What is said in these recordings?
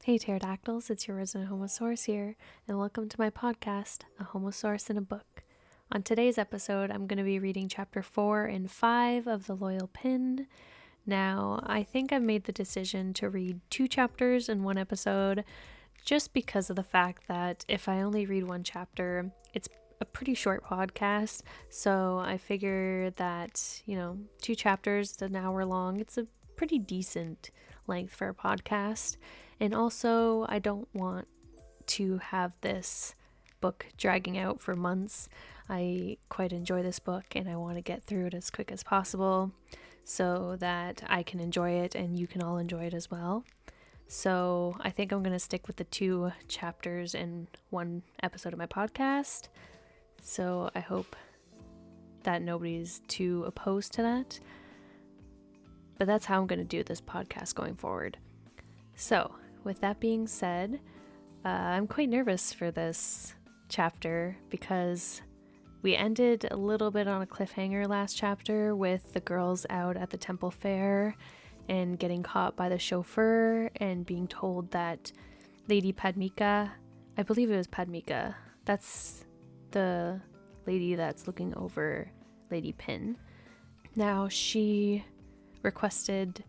Hey pterodactyls, it's your resident Homosaurus here, and welcome to my podcast, A Homosaurus in a Book. On today's episode, I'm going to be reading chapter 4 and 5 of The Loyal Pin. Now, I think I've made the decision to read 2 chapters in one episode, just because of the fact that if I only read one chapter, it's a pretty short podcast, so I figure that, 2 chapters, an hour long, it's a pretty decent length for a podcast. And also, I don't want to have this book dragging out for months. I quite enjoy this book and I want to get through it as quick as possible so that I can enjoy it and you can all enjoy it as well. So I think I'm going to stick with the 2 chapters in one episode of my podcast. So I hope that nobody's too opposed to that. But that's how I'm going to do this podcast going forward. So, with that being said, I'm quite nervous for this chapter because we ended a little bit on a cliffhanger last chapter with the girls out at the temple fair and getting caught by the chauffeur and being told that Lady Padmika, I believe it was Padmika, that's the lady that's looking over Lady Pin. Now she requested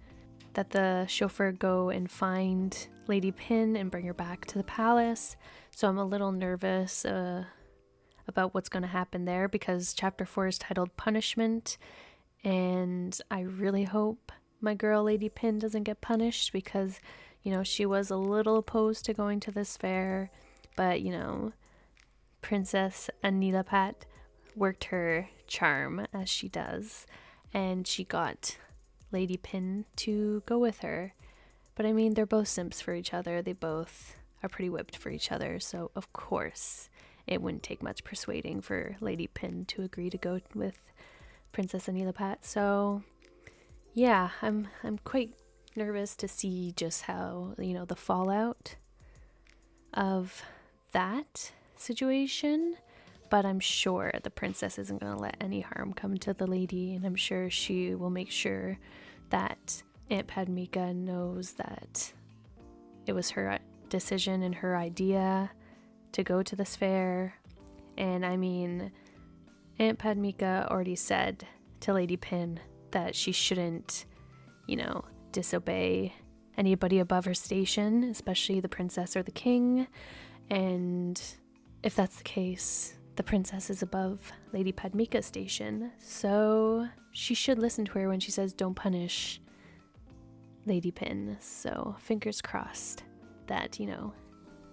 that the chauffeur go and find Lady Pin and bring her back to the palace. So I'm a little nervous about what's going to happen there because chapter 4 is titled Punishment. And I really hope my girl Lady Pin doesn't get punished because, she was a little opposed to going to this fair. But, Princess Anin worked her charm as she does. And she got Lady Pin to go with her. But I mean, they're both simps for each other. They both are pretty whipped for each other. So of course it wouldn't take much persuading for Lady Pin to agree to go with Princess Anin. So yeah, I'm quite nervous to see just how, the fallout of that situation. But I'm sure the princess isn't going to let any harm come to the lady, and I'm sure she will make sure that Aunt Padmika knows that it was her decision and her idea to go to this fair. And I mean, Aunt Padmika already said to Lady Pin that she shouldn't, disobey anybody above her station, especially the princess or the king. And if that's the case, the princess is above Lady Padmika's station, so she should listen to her when she says don't punish Lady Pin. So fingers crossed that,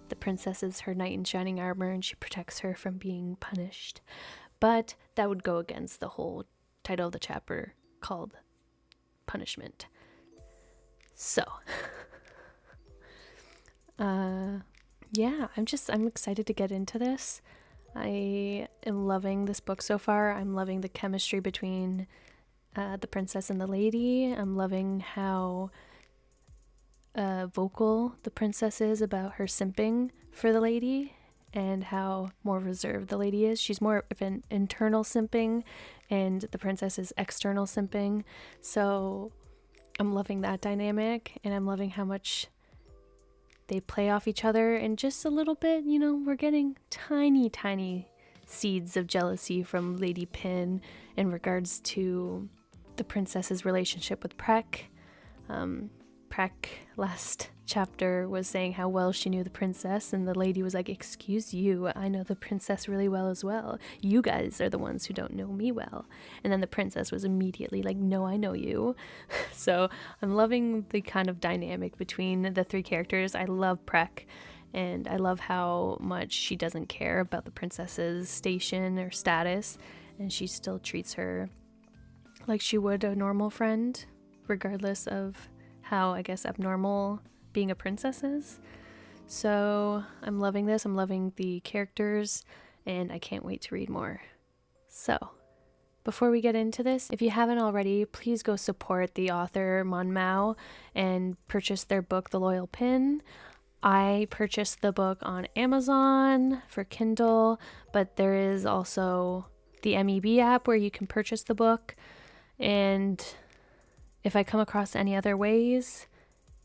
the princess is her knight in shining armor and she protects her from being punished. But that would go against the whole title of the chapter called Punishment. So, yeah, I'm excited to get into this. I am loving this book so far. I'm loving the chemistry between the princess and the lady. I'm loving how vocal the princess is about her simping for the lady and how more reserved the lady is. She's more of an internal simping and the princess is external simping. So I'm loving that dynamic and I'm loving how much they play off each other, and just a little bit, we're getting tiny seeds of jealousy from Lady Pin in regards to the princess's relationship with Prek. Prek last chapter was saying how well she knew the princess, and the lady was like, excuse you, I know the princess really well as well. You guys are the ones who don't know me well. And then the princess was immediately like, no, I know you. So I'm loving the kind of dynamic between the 3 characters. I love Prek, and I love how much she doesn't care about the princess's station or status, and she still treats her like she would a normal friend, regardless of how, I guess, abnormal being a princess is. So I'm loving this. I'm loving the characters, and I can't wait to read more. So before we get into this, if you haven't already, please go support the author Mon Mao and purchase their book, The Loyal Pin. I purchased the book on Amazon for Kindle, but there is also the MEB app where you can purchase the book. And if I come across any other ways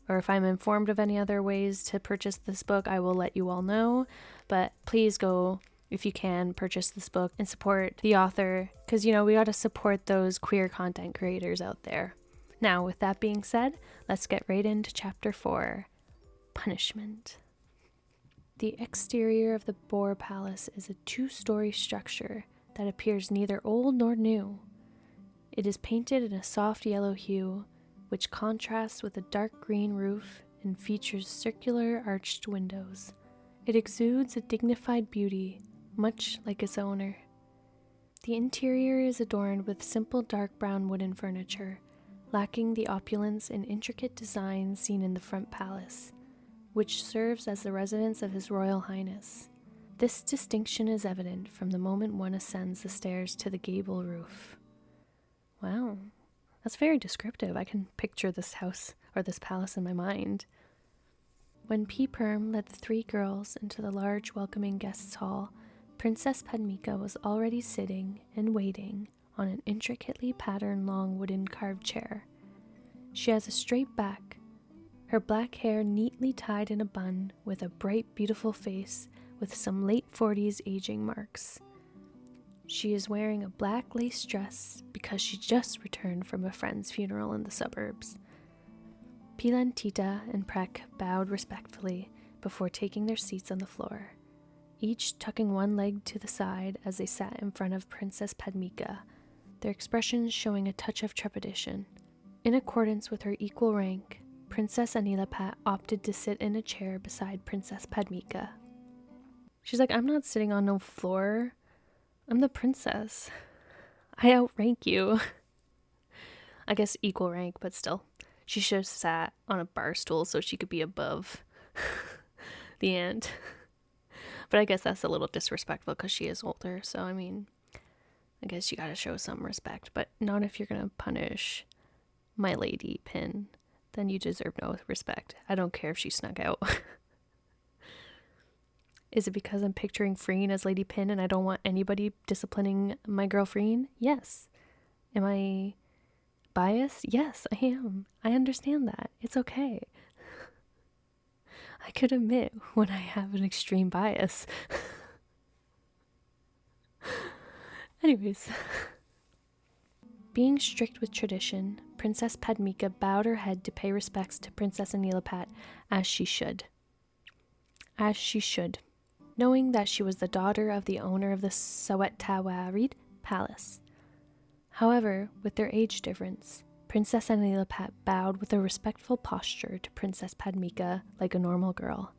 or if I'm informed of any other ways to purchase this book, I will let you all know. But please go, if you can, purchase this book and support the author, because, you know, we got to support those queer content creators out there. Now, with that being said, let's get right into chapter 4, Punishment. The exterior of the Boar Palace is a 2-story structure that appears neither old nor new. It is painted in a soft yellow hue, which contrasts with a dark green roof and features circular arched windows. It exudes a dignified beauty, much like its owner. The interior is adorned with simple dark brown wooden furniture, lacking the opulence and intricate design seen in the front palace, which serves as the residence of His Royal Highness. This distinction is evident from the moment one ascends the stairs to the gable roof. Wow, that's very descriptive. I can picture this house or this palace in my mind. When P-Perm led the 3 girls into the large welcoming guests' hall, Princess Padmika was already sitting and waiting on an intricately patterned long wooden carved chair. She has a straight back, her black hair neatly tied in a bun, with a bright, beautiful face with some late 40s aging marks. She is wearing a black lace dress because she just returned from a friend's funeral in the suburbs. Pilantita and Prek bowed respectfully before taking their seats on the floor, each tucking one leg to the side as they sat in front of Princess Padmika, their expressions showing a touch of trepidation. In accordance with her equal rank, Princess Anilapat opted to sit in a chair beside Princess Padmika. She's like, I'm not sitting on no floor. I'm the princess. I outrank you. I guess equal rank, but still. She should have sat on a bar stool so she could be above the ant. But I guess that's a little disrespectful because she is older. So, I mean, I guess you gotta show some respect. But not if you're gonna punish my lady Pin. Then you deserve no respect. I don't care if she snuck out. Is it because I'm picturing Freen as Lady Pin and I don't want anybody disciplining my girl Freen? Yes. Am I biased? Yes, I am. I understand that. It's okay. I could admit when I have an extreme bias. Anyways. Being strict with tradition, Princess Padmika bowed her head to pay respects to Princess Anilapat, as she should. As she should. Knowing that she was the daughter of the owner of the Sawettawarid Palace. However, with their age difference, Princess Anilapat bowed with a respectful posture to Princess Padmika like a normal girl.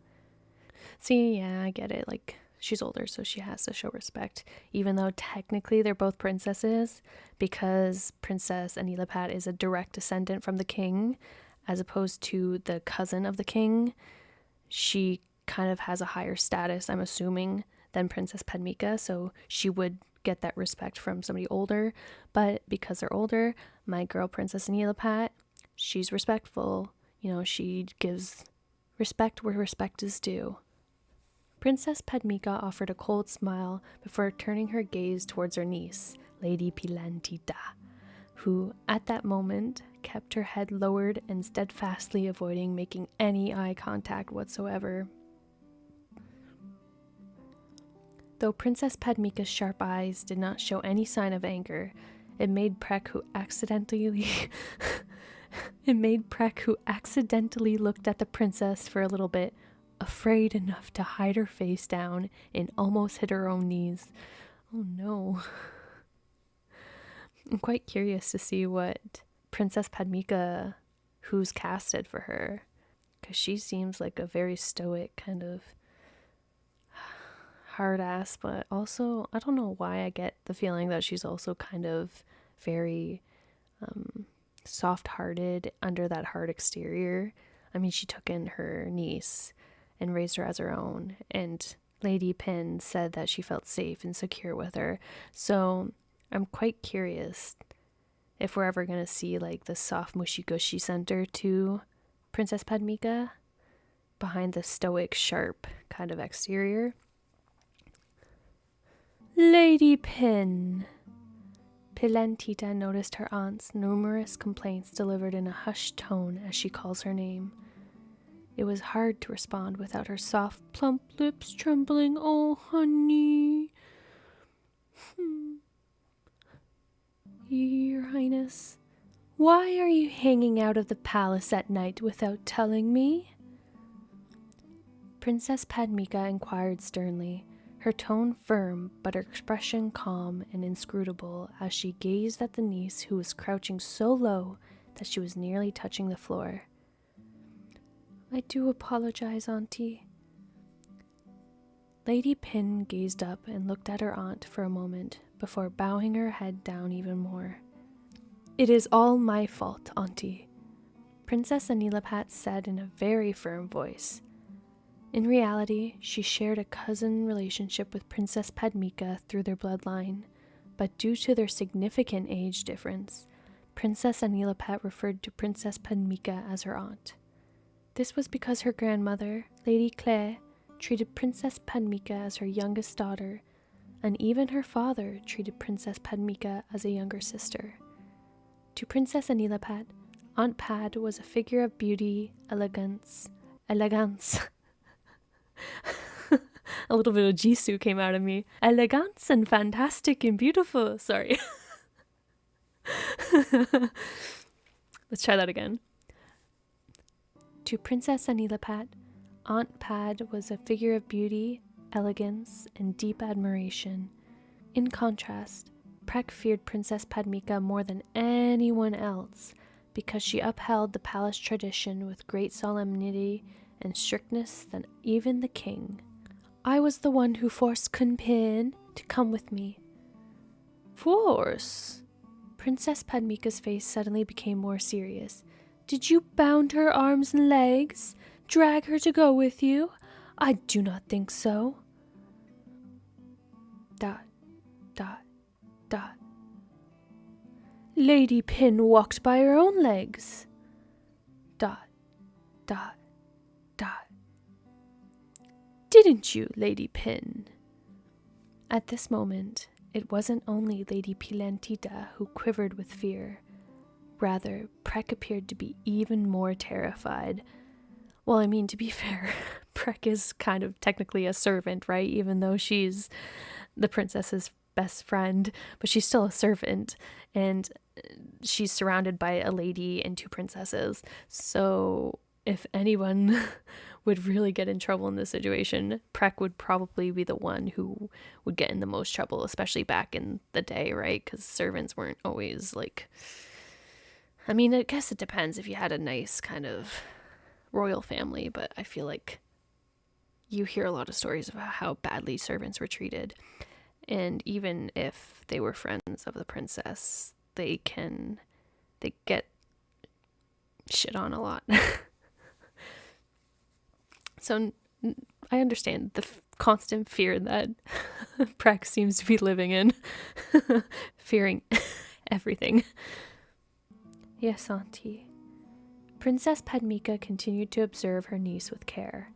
See, yeah, I get it, like, she's older, so she has to show respect, even though technically they're both princesses, because Princess Anilapat is a direct descendant from the king, as opposed to the cousin of the king. She kind of has a higher status, I'm assuming, than Princess Padmika, so she would get that respect from somebody older. But because they're older, my girl Princess Anilapat, she's respectful. You know, she gives respect where respect is due. Princess Padmika offered a cold smile before turning her gaze towards her niece, Lady Pilantita, who, at that moment, kept her head lowered and steadfastly avoiding making any eye contact whatsoever. Though Princess Padmika's sharp eyes did not show any sign of anger, it made Prek, who accidentally looked at the princess for a little bit, afraid enough to hide her face down and almost hit her own knees. Oh no. I'm quite curious to see what Princess Padmika, who's casted for her, because she seems like a very stoic kind of hard ass, but also I don't know why I get the feeling that she's also kind of very soft-hearted under that hard exterior. I mean, she took in her niece and raised her as her own, and Lady Pin said that she felt safe and secure with her. So I'm quite curious if we're ever going to see like the soft mushy gushy center to Princess Padmika behind the stoic sharp kind of exterior. Lady Pin. Pilantita noticed her aunt's numerous complaints delivered in a hushed tone as she calls her name. It was hard to respond without her soft, plump lips trembling. "Oh, honey." "Your Highness, why are you hanging out of the palace at night without telling me?" Princess Padmika inquired sternly, her tone firm but her expression calm and inscrutable as she gazed at the niece who was crouching so low that she was nearly touching the floor. "I do apologize, Auntie." Lady Pin gazed up and looked at her aunt for a moment before bowing her head down even more. "It is all my fault, Auntie," Princess Anilapat said in a very firm voice. In reality, she shared a cousin relationship with Princess Padmika through their bloodline, but due to their significant age difference, Princess Anilapat referred to Princess Padmika as her aunt. This was because her grandmother, Lady Claire, treated Princess Padmika as her youngest daughter, and even her father treated Princess Padmika as a younger sister. To Princess Anilapat, Aunt Pad was a figure of beauty, elegance. A little bit of Jisoo came out of me. Elegance and fantastic and beautiful. Sorry. Let's try that again. To Princess Anilapat, Aunt Pad was a figure of beauty, elegance, and deep admiration. In contrast, Prek feared Princess Padmika more than anyone else because she upheld the palace tradition with great solemnity and strictness than even the king. "I was the one who forced Kun Pin to come with me." "Force?" Princess Padmika's face suddenly became more serious. "Did you bound her arms and legs? Drag her to go with you? I do not think so." ... "Lady Pin walked by her own legs." ... "Didn't you, Lady Pin?" At this moment, it wasn't only Lady Pilantita who quivered with fear. Rather, Prek appeared to be even more terrified. Well, I mean, to be fair, Prek is kind of technically a servant, right? Even though she's the princess's best friend, but she's still a servant, and she's surrounded by a lady and two princesses. So if anyone would really get in trouble in this situation, Prek would probably be the one who would get in the most trouble, especially back in the day, right? Because servants weren't always like... I mean, I guess it depends if you had a nice kind of royal family, but I feel like you hear a lot of stories about how badly servants were treated. And even if they were friends of the princess, they get shit on a lot. So I understand the constant fear that Prek seems to be living in, fearing everything. "Yes, Auntie." Princess Padmika continued to observe her niece with care.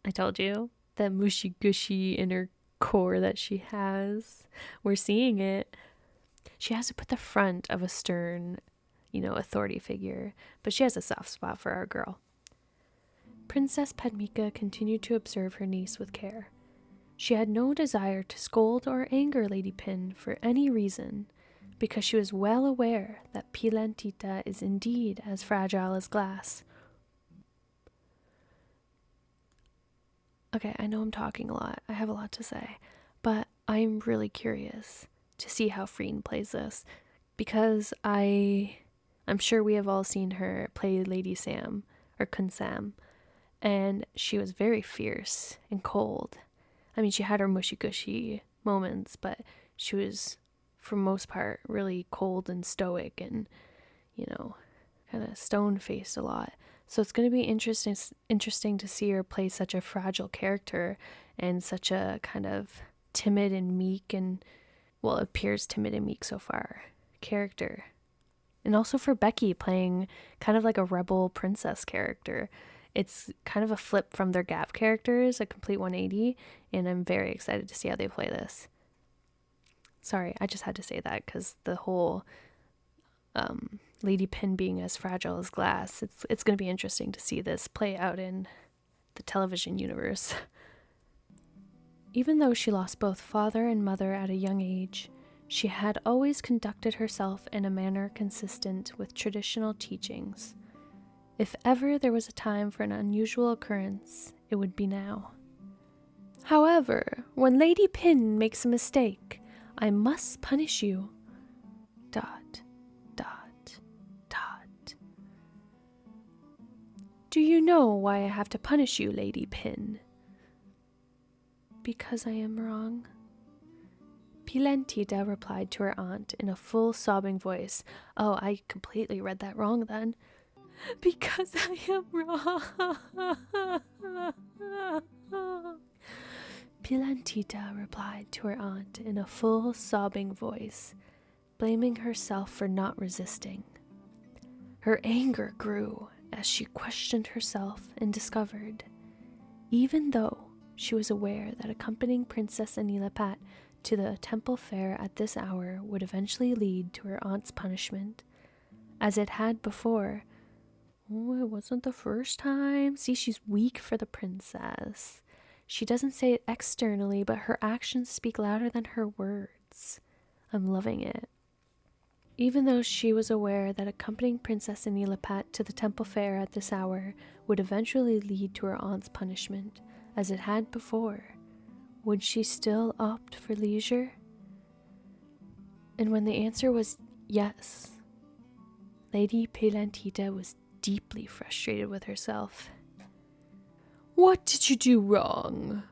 I told you, that mushy gushy inner core that she has. We're seeing it. She has to put the front of a stern, authority figure, but she has a soft spot for our girl. Princess Padmika continued to observe her niece with care. She had no desire to scold or anger Lady Pin for any reason, because she was well aware that Pilantita is indeed as fragile as glass. Okay, I know I'm talking a lot. I have a lot to say, but I'm really curious to see how Freen plays this, because I'm sure we have all seen her play Lady Sam, or Kun Sam, and she was very fierce and cold. I mean, she had her mushy-gushy moments, but she was, for most part, really cold and stoic and, kind of stone-faced a lot. So it's going to be interesting to see her play such a fragile character and such a kind of timid and meek and, well, appears timid and meek so far, character. And also for Becky playing kind of like a rebel princess character. It's kind of a flip from their Gav characters, a complete 180, and I'm very excited to see how they play this. Sorry, I just had to say that because the whole Lady Pin being as fragile as glass. It's going to be interesting to see this play out in the television universe. Even though she lost both father and mother at a young age, she had always conducted herself in a manner consistent with traditional teachings. If ever there was a time for an unusual occurrence, it would be now. However, when Lady Pin makes a mistake, I must punish you. ... Do you know why I have to punish you, Lady Pin? Because I am wrong. Pilantita replied to her aunt in a full sobbing voice. Oh, I completely read that wrong then. Because I am wrong. Pilantita replied to her aunt in a full sobbing voice, blaming herself for not resisting. Her anger grew as she questioned herself and discovered, even though she was aware that accompanying Princess Anilapat to the temple fair at this hour would eventually lead to her aunt's punishment, as it had before. Oh, it wasn't the first time. See, she's weak for the princess. She doesn't say it externally, but her actions speak louder than her words. I'm loving it. Even though she was aware that accompanying Princess Anilapat to the temple fair at this hour would eventually lead to her aunt's punishment, as it had before, would she still opt for leisure? And when the answer was yes, Lady Pilantita was deeply frustrated with herself. What did you do wrong?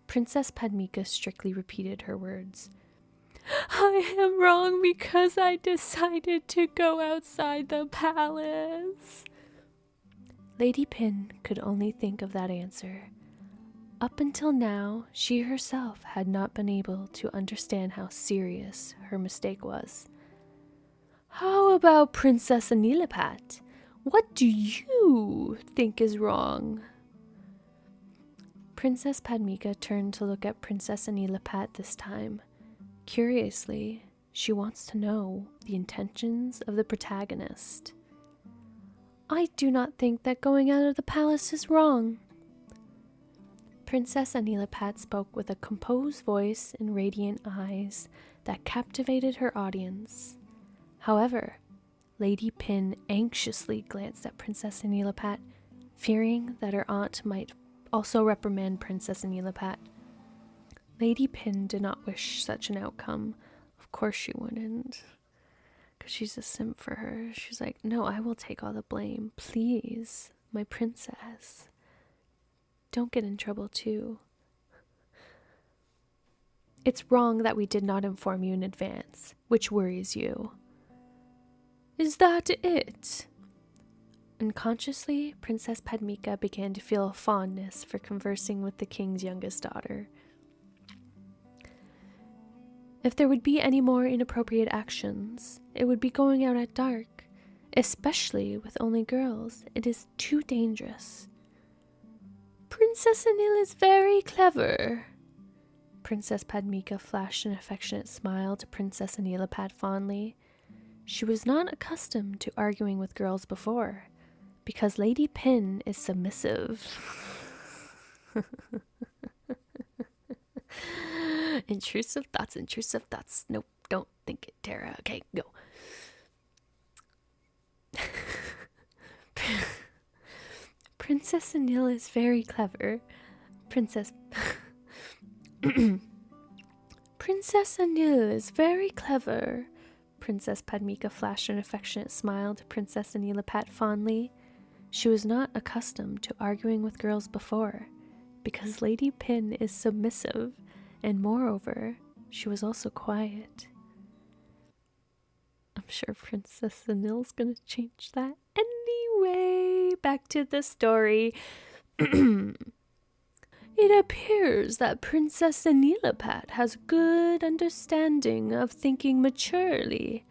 Princess Padmika strictly repeated her words. I am wrong because I decided to go outside the palace. Lady Pin could only think of that answer. Up until now, she herself had not been able to understand how serious her mistake was. How about Princess Anilapat? What do you think is wrong? Princess Padmika turned to look at Princess Anilapat this time. Curiously, she wants to know the intentions of the protagonist. I do not think that going out of the palace is wrong. Princess Anilapat spoke with a composed voice and radiant eyes that captivated her audience. However, Lady Pin anxiously glanced at Princess Anilapat, fearing that her aunt might also reprimand Princess Anilapat. Lady Pin did not wish such an outcome. Of course she wouldn't, because she's a simp for her. She's like, no, I will take all the blame. Please, my princess. Don't get in trouble too. It's wrong that we did not inform you in advance, which worries you. Is that it? Unconsciously, Princess Padmika began to feel a fondness for conversing with the king's youngest daughter. If there would be any more inappropriate actions, it would be going out at dark, especially with only girls. It is too dangerous. Princess Anil is very clever. Princess Padmika flashed an affectionate smile to Princess Anilapat fondly. She was not accustomed to arguing with girls before, because Lady Pin is submissive. Intrusive thoughts. Nope, don't think it, Tara. Okay, go. Princess Anil is very clever. Princess Anil is very clever. Princess Padmika flashed an affectionate smile to Princess Anilapat fondly. She was not accustomed to arguing with girls before, because Lady Pin is submissive, and moreover, she was also quiet. I'm sure Princess Anil's gonna change that. Anyway, back to the story. It appears that Princess Anilapat has a good understanding of thinking maturely.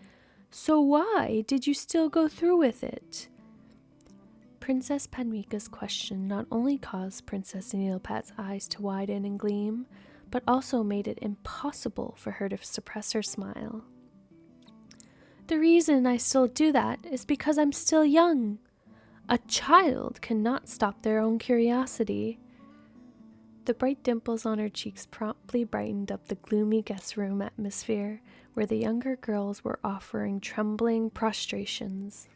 So why did you still go through with it? Princess Padmika's question not only caused Princess Anilapat's eyes to widen and gleam, but also made it impossible for her to suppress her smile. The reason I still do that is because I'm still young. A child cannot stop their own curiosity. The bright dimples on her cheeks promptly brightened up the gloomy guest room atmosphere where the younger girls were offering trembling prostrations.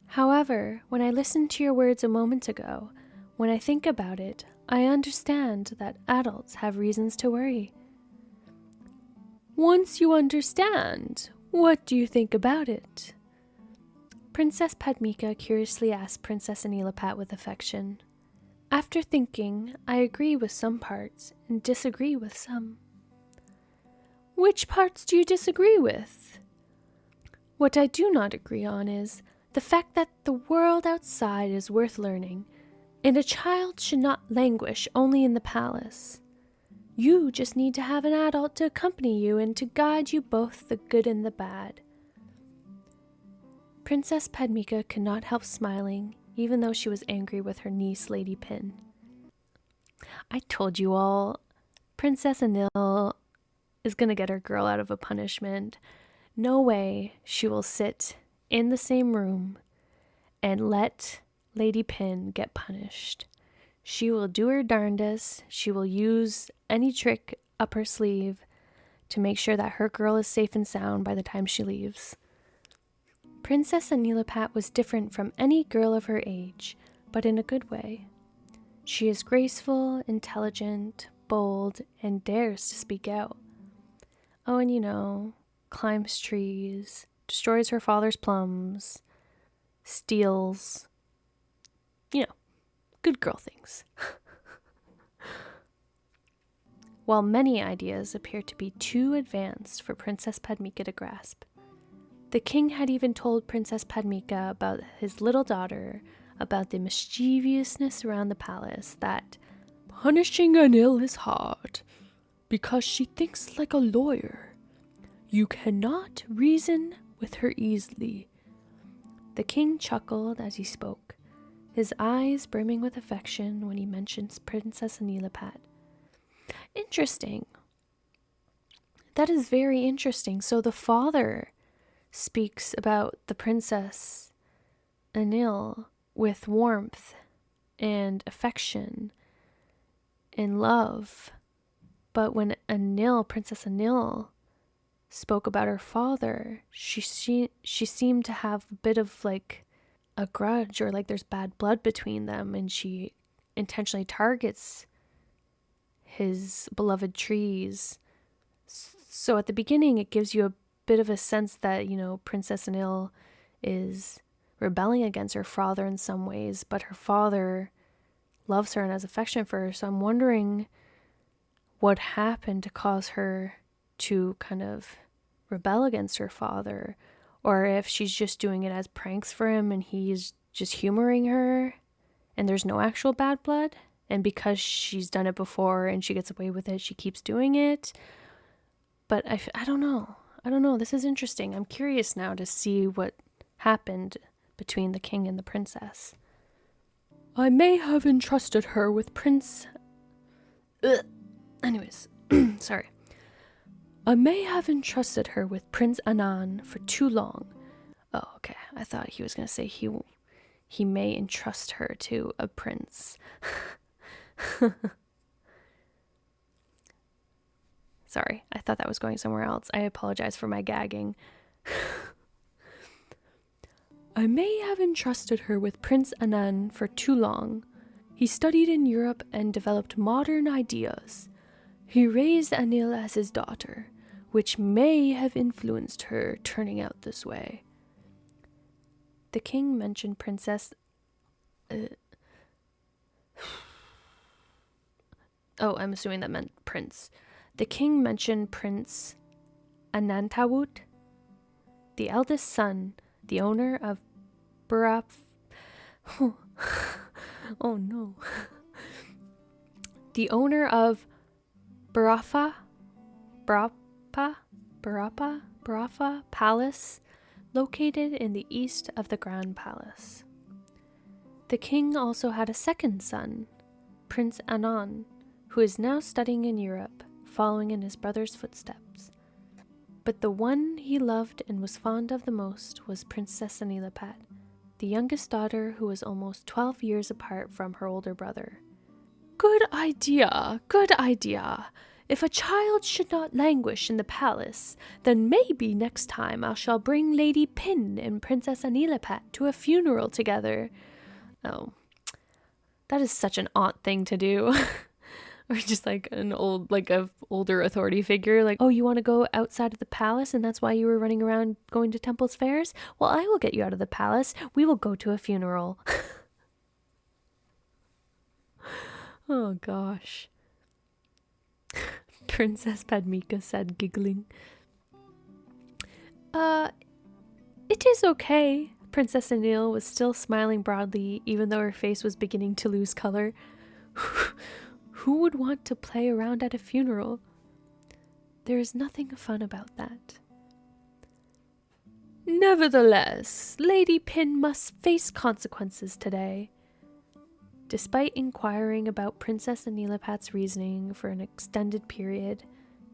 However, when I listened to your words a moment ago, when I think about it, I understand that adults have reasons to worry. Once you understand, what do you think about it? Princess Padmika curiously asked Princess Anilapat with affection. After thinking, I agree with some parts and disagree with some. Which parts do you disagree with? What I do not agree on is the fact that the world outside is worth learning, and a child should not languish only in the palace. You just need to have an adult to accompany you and to guide you both the good and the bad. Princess Padmika could not help smiling, even though she was angry with her niece, Lady Pin. I told you all, Princess Anil is going to get her girl out of a punishment. No way she will sit in the same room and let Lady Pin get punished. She will do her darndest. She will use any trick up her sleeve to make sure that her girl is safe and sound by the time she leaves. Princess Anilapat was different from any girl of her age, but in a good way. She is graceful, intelligent, bold, and dares to speak out. Oh, and climbs trees, destroys her father's plums, steals, good girl things. While many ideas appear to be too advanced for Princess Padmika to grasp, the king had even told Princess Padmika about his little daughter, about the mischievousness around the palace, that punishing Anil is hard, because she thinks like a lawyer. You cannot reason with her easily. The king chuckled as he spoke, his eyes brimming with affection when he mentions Princess Anilapat. Interesting. That is very interesting. So the father speaks about the Princess Anil with warmth and affection and love. But when Princess Anil, spoke about her father, she seemed to have a bit of like a grudge, or like there's bad blood between them, and she intentionally targets his beloved trees. So at the beginning, it gives you a bit of a sense that, Princess Anil is rebelling against her father in some ways, but her father loves her and has affection for her. So I'm wondering what happened to cause her to kind of rebel against her father, or if she's just doing it as pranks for him and he's just humoring her and there's no actual bad blood, and because she's done it before and she gets away with it, she keeps doing it. But I don't know. This is interesting. I'm curious now to see what happened between the king and the princess. I may have entrusted her with Anyways, sorry. I may have entrusted her with Prince Anan for too long. Oh, okay. I thought he was going to say he may entrust her to a prince. Sorry, I thought that was going somewhere else. I apologize for my gagging. I may have entrusted her with Prince Anan for too long. He studied in Europe and developed modern ideas. He raised Anil as his daughter, which may have influenced her turning out this way. The king mentioned Princess... I'm assuming that meant prince. The king mentioned Prince Anantawut, the eldest son, the owner of Oh no. The owner of Barafa Palace, located in the east of the Grand Palace. The king also had a second son, Prince Anan, who is now studying in Europe, following in his brother's footsteps. But the one he loved and was fond of the most was Princess Anilapat, the youngest daughter who was almost 12 years apart from her older brother. Good idea, good idea. If a child should not languish in the palace, then maybe next time I shall bring Lady Pin and Princess Anilapat to a funeral together. Oh, that is such an aunt thing to do. Or just like an old, like a older authority figure, like, oh, you want to go outside of the palace and that's why you were running around going to Temple's fairs? Well, I will get you out of the palace. We will go to a funeral. Oh gosh. Princess Padmika said, giggling. It is okay. Princess Anil was still smiling broadly, even though her face was beginning to lose color. Who would want to play around at a funeral? There is nothing fun about that. Nevertheless, Lady Pin must face consequences today. Despite inquiring about Princess Anilapat's reasoning for an extended period,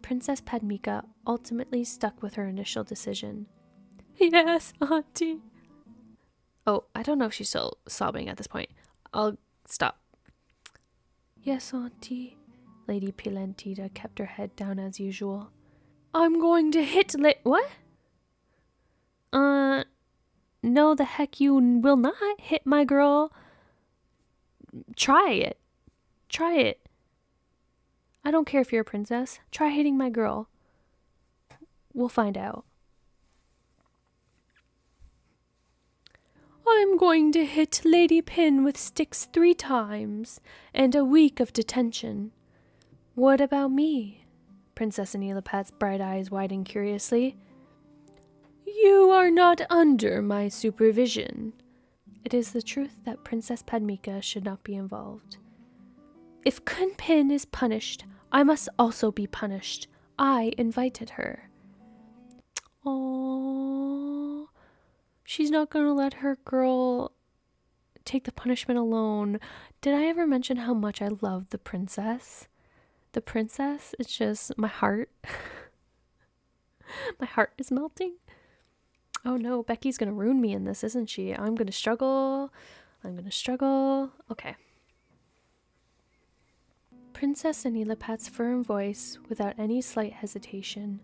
Princess Padmika ultimately stuck with her initial decision. Yes, Auntie. Oh, I don't know if she's still sobbing at this point. I'll stop. Yes, Auntie. Lady Pilantita kept her head down as usual. I'm going to hit what? No, the heck you will not hit my girl. Try it. Try it. I don't care if you're a princess. Try hitting my girl. We'll find out. I'm going to hit Lady Pin with sticks 3 times, and a week of detention. What about me? Princess Anilapat's bright eyes widened curiously. You are not under my supervision. It is the truth that Princess Padmika should not be involved. If Kun Pin is punished, I must also be punished. I invited her. Oh, she's not going to let her girl take the punishment alone. Did I ever mention how much I love the princess? The princess, it's just my heart. My heart is melting. Oh no, Becky's gonna ruin me in this, isn't she? I'm gonna struggle. Okay. Princess Anilapat's firm voice, without any slight hesitation,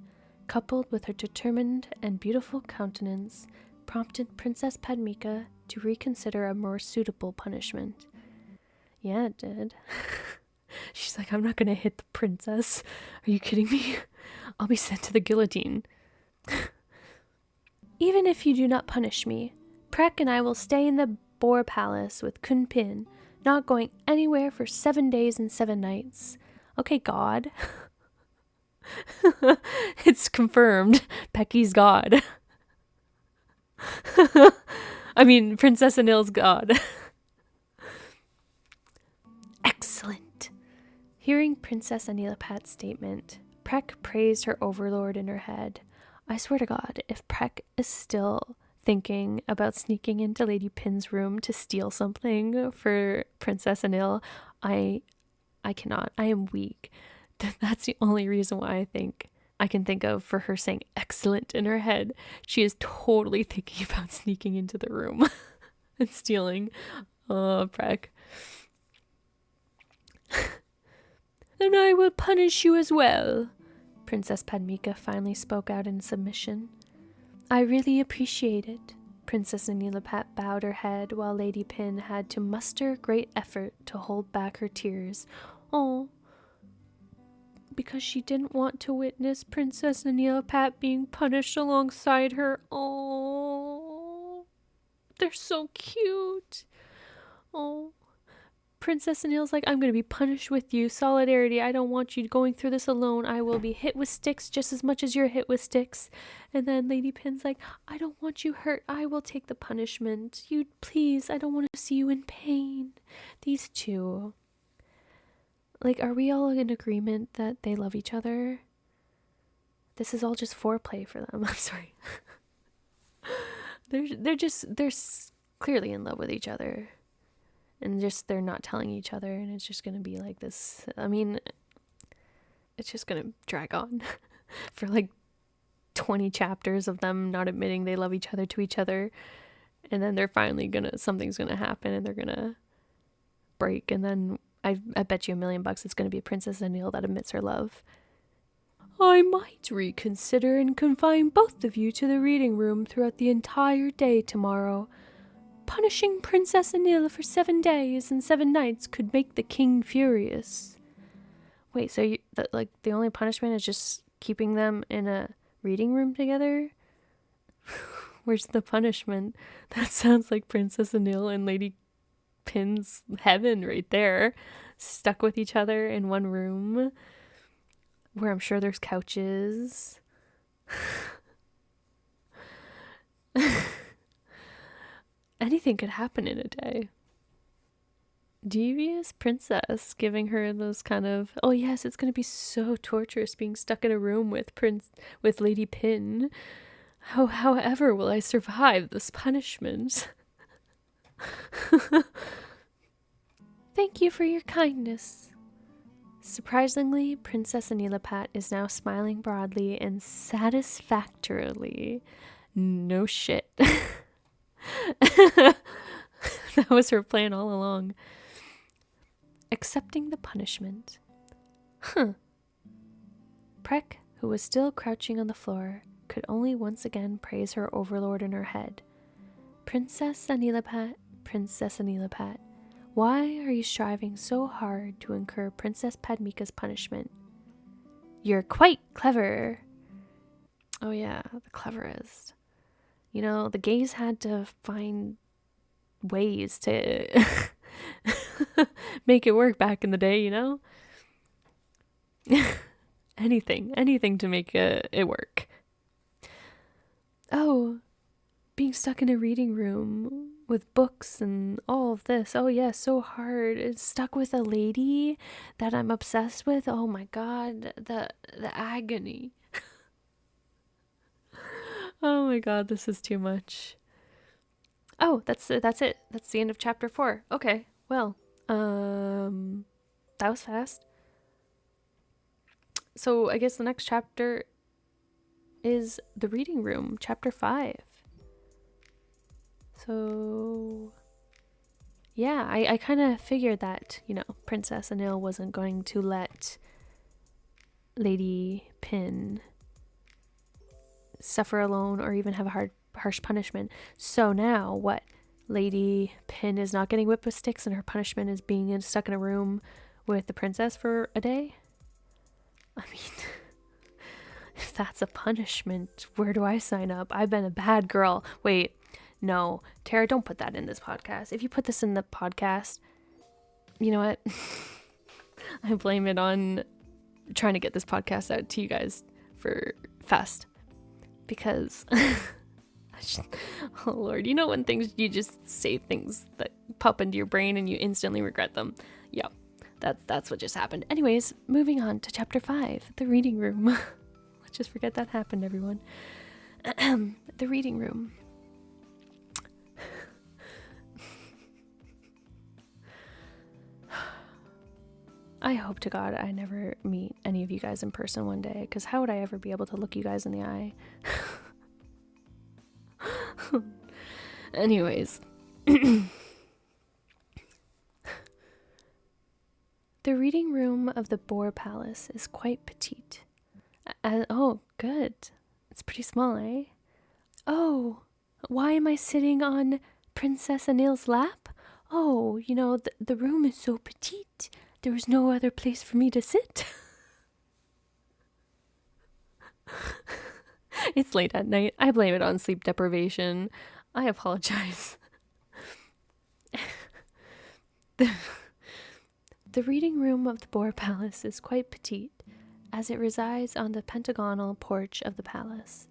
coupled with her determined and beautiful countenance, prompted Princess Padmika to reconsider a more suitable punishment. Yeah, it did. She's like, I'm not gonna hit the princess. Are you kidding me? I'll be sent to the guillotine. Even if you do not punish me, Prek and I will stay in the Boar Palace with Kun Pin, not going anywhere for 7 days and 7 nights. Okay, God. It's confirmed. Becky's God. I mean, Princess Anil's God. Excellent. Hearing Princess Anilapat's statement, Prek praised her overlord in her head. I swear to God, if Prek is still thinking about sneaking into Lady Pin's room to steal something for Princess Anil, I cannot. I am weak. That's the only reason why I can think of for her saying excellent in her head. She is totally thinking about sneaking into the room and stealing. Oh, Prek. Then I will punish you as well. Princess Padmika finally spoke out in submission. I really appreciate it. Princess Anilapat bowed her head while Lady Pin had to muster great effort to hold back her tears. Oh, because she didn't want to witness Princess Anilapat being punished alongside her. Oh, they're so cute. Oh. Princess Anil's like, I'm going to be punished with you. Solidarity. I don't want you going through this alone. I will be hit with sticks just as much as you're hit with sticks. And then Lady Pin's like, I don't want you hurt. I will take the punishment. You, please, I don't want to see you in pain. These two. Like, are we all in agreement that they love each other? This is all just foreplay for them. I'm sorry. They're clearly in love with each other. And just they're not telling each other, and it's just gonna be like this. I mean, it's just gonna drag on for like 20 chapters of them not admitting they love each other to each other. And then they're finally something's gonna happen and they're gonna break. And then I bet you $1,000,000 it's gonna be Princess Anin that admits her love. I might reconsider and confine both of you to the reading room throughout the entire day tomorrow. Punishing Princess Anin for 7 days and 7 nights could make the king furious. Wait, so the only punishment is just keeping them in a reading room together? Where's the punishment? That sounds like Princess Anin and Lady Pin's heaven right there. Stuck with each other in one room, where I'm sure there's couches. Anything could happen in a day. Devious princess giving her those kind of, oh yes, it's going to be so torturous being stuck in a room with Lady Pin. However will I survive this punishment? Thank you for your kindness. Surprisingly, Princess Anilapat is now smiling broadly and satisfactorily. No shit. That was her plan all along. Accepting the punishment. Prek, who was still crouching on the floor, could only once again praise her overlord in her head. Princess Anilapat, Princess Anilapat, why are you striving so hard to incur Princess Padmika's punishment? You're quite clever. Oh yeah, the cleverest. You know, the gays had to find ways to make it work back in the day, you know? anything to make it work. Oh, being stuck in a reading room with books and all of this. Oh yeah, so hard. It's stuck with a lady that I'm obsessed with. Oh my god, the agony. Oh my god, this is too much. Oh, that's it. That's the end of chapter 4. Okay, well, that was fast. So I guess the next chapter is the reading room, chapter 5. So yeah, I kind of figured that, you know, Princess Anin wasn't going to let Lady Pin suffer alone or even have a harsh punishment. So now what? Lady Pin is not getting whipped with sticks and her punishment is being stuck in a room with the princess for a day? I mean, if that's a punishment, where do I sign up? I've been a bad girl. Wait, no. Tara, don't put that in this podcast. If you put this in the podcast, you know what? I blame it on trying to get this podcast out to you guys for fast. Because, oh Lord, you know when you just say things that pop into your brain and you instantly regret them. Yeah, that's what just happened. Anyways, moving on to chapter 5, the reading room. Let's just forget that happened, everyone. The reading room. I hope to God I never meet any of you guys in person one day, because how would I ever be able to look you guys in the eye? Anyways. The reading room of the Boar Palace is quite petite. Oh, good. It's pretty small, eh? Oh, why am I sitting on Princess Anin's lap? Oh, you know, the room is so petite. There was no other place for me to sit. It's late at night. I blame it on sleep deprivation. I apologize. The reading room of the Boar Palace is quite petite, as it resides on the pentagonal porch of the palace.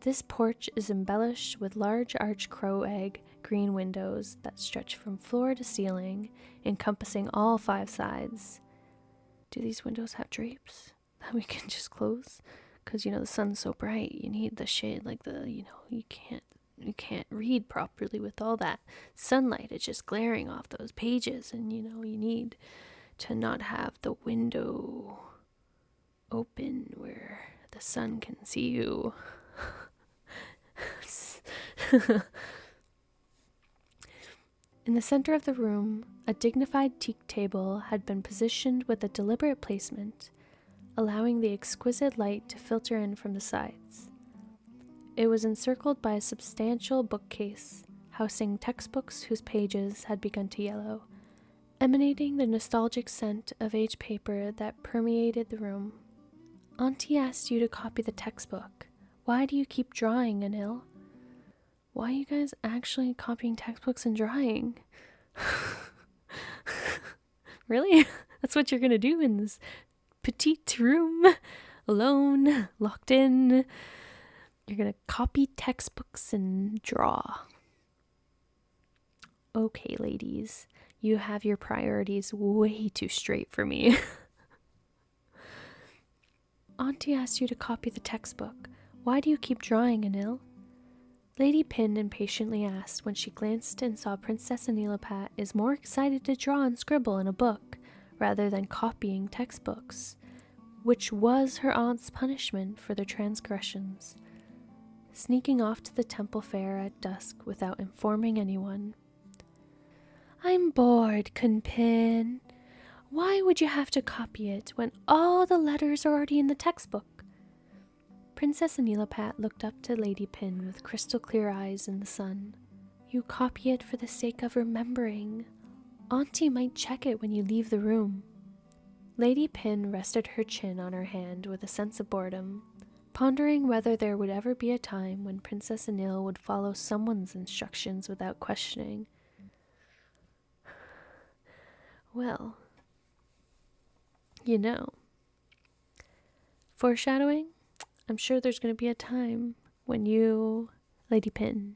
This porch is embellished with large arched crow egg green windows that stretch from floor to ceiling, encompassing all 5 sides. Do these windows have drapes that we can just close? Because, you know, the sun's so bright, you need the shade, like you can't read properly with all that sunlight. It's just glaring off those pages, and, you know, you need to not have the window open where The sun can see you. In the center of the room, a dignified teak table had been positioned with a deliberate placement, allowing the exquisite light to filter in from the sides. It was encircled by a substantial bookcase, housing textbooks whose pages had begun to yellow, emanating the nostalgic scent of aged paper that permeated the room. Auntie asked you to copy the textbook. Why do you keep drawing, Anil? Why are you guys actually copying textbooks and drawing? Really? That's what you're gonna do in this petite room? Alone? Locked in? You're gonna copy textbooks and draw. Okay, ladies. You have your priorities way too straight for me. Auntie asked you to copy the textbook. Why do you keep drawing, Anil? Lady Pin impatiently asked when she glanced and saw Princess Anilapat is more excited to draw and scribble in a book rather than copying textbooks, which was her aunt's punishment for their transgressions. Sneaking off to the temple fair at dusk without informing anyone. I'm bored, Kun Pin. Why would you have to copy it when all the letters are already in the textbook? Princess Anilapat looked up to Lady Pin with crystal clear eyes in the sun. You copy it for the sake of remembering. Auntie might check it when you leave the room. Lady Pin rested her chin on her hand with a sense of boredom, pondering whether there would ever be a time when Princess Anil would follow someone's instructions without questioning. Well, foreshadowing? I'm sure there's going to be a time when you, Lady Pin,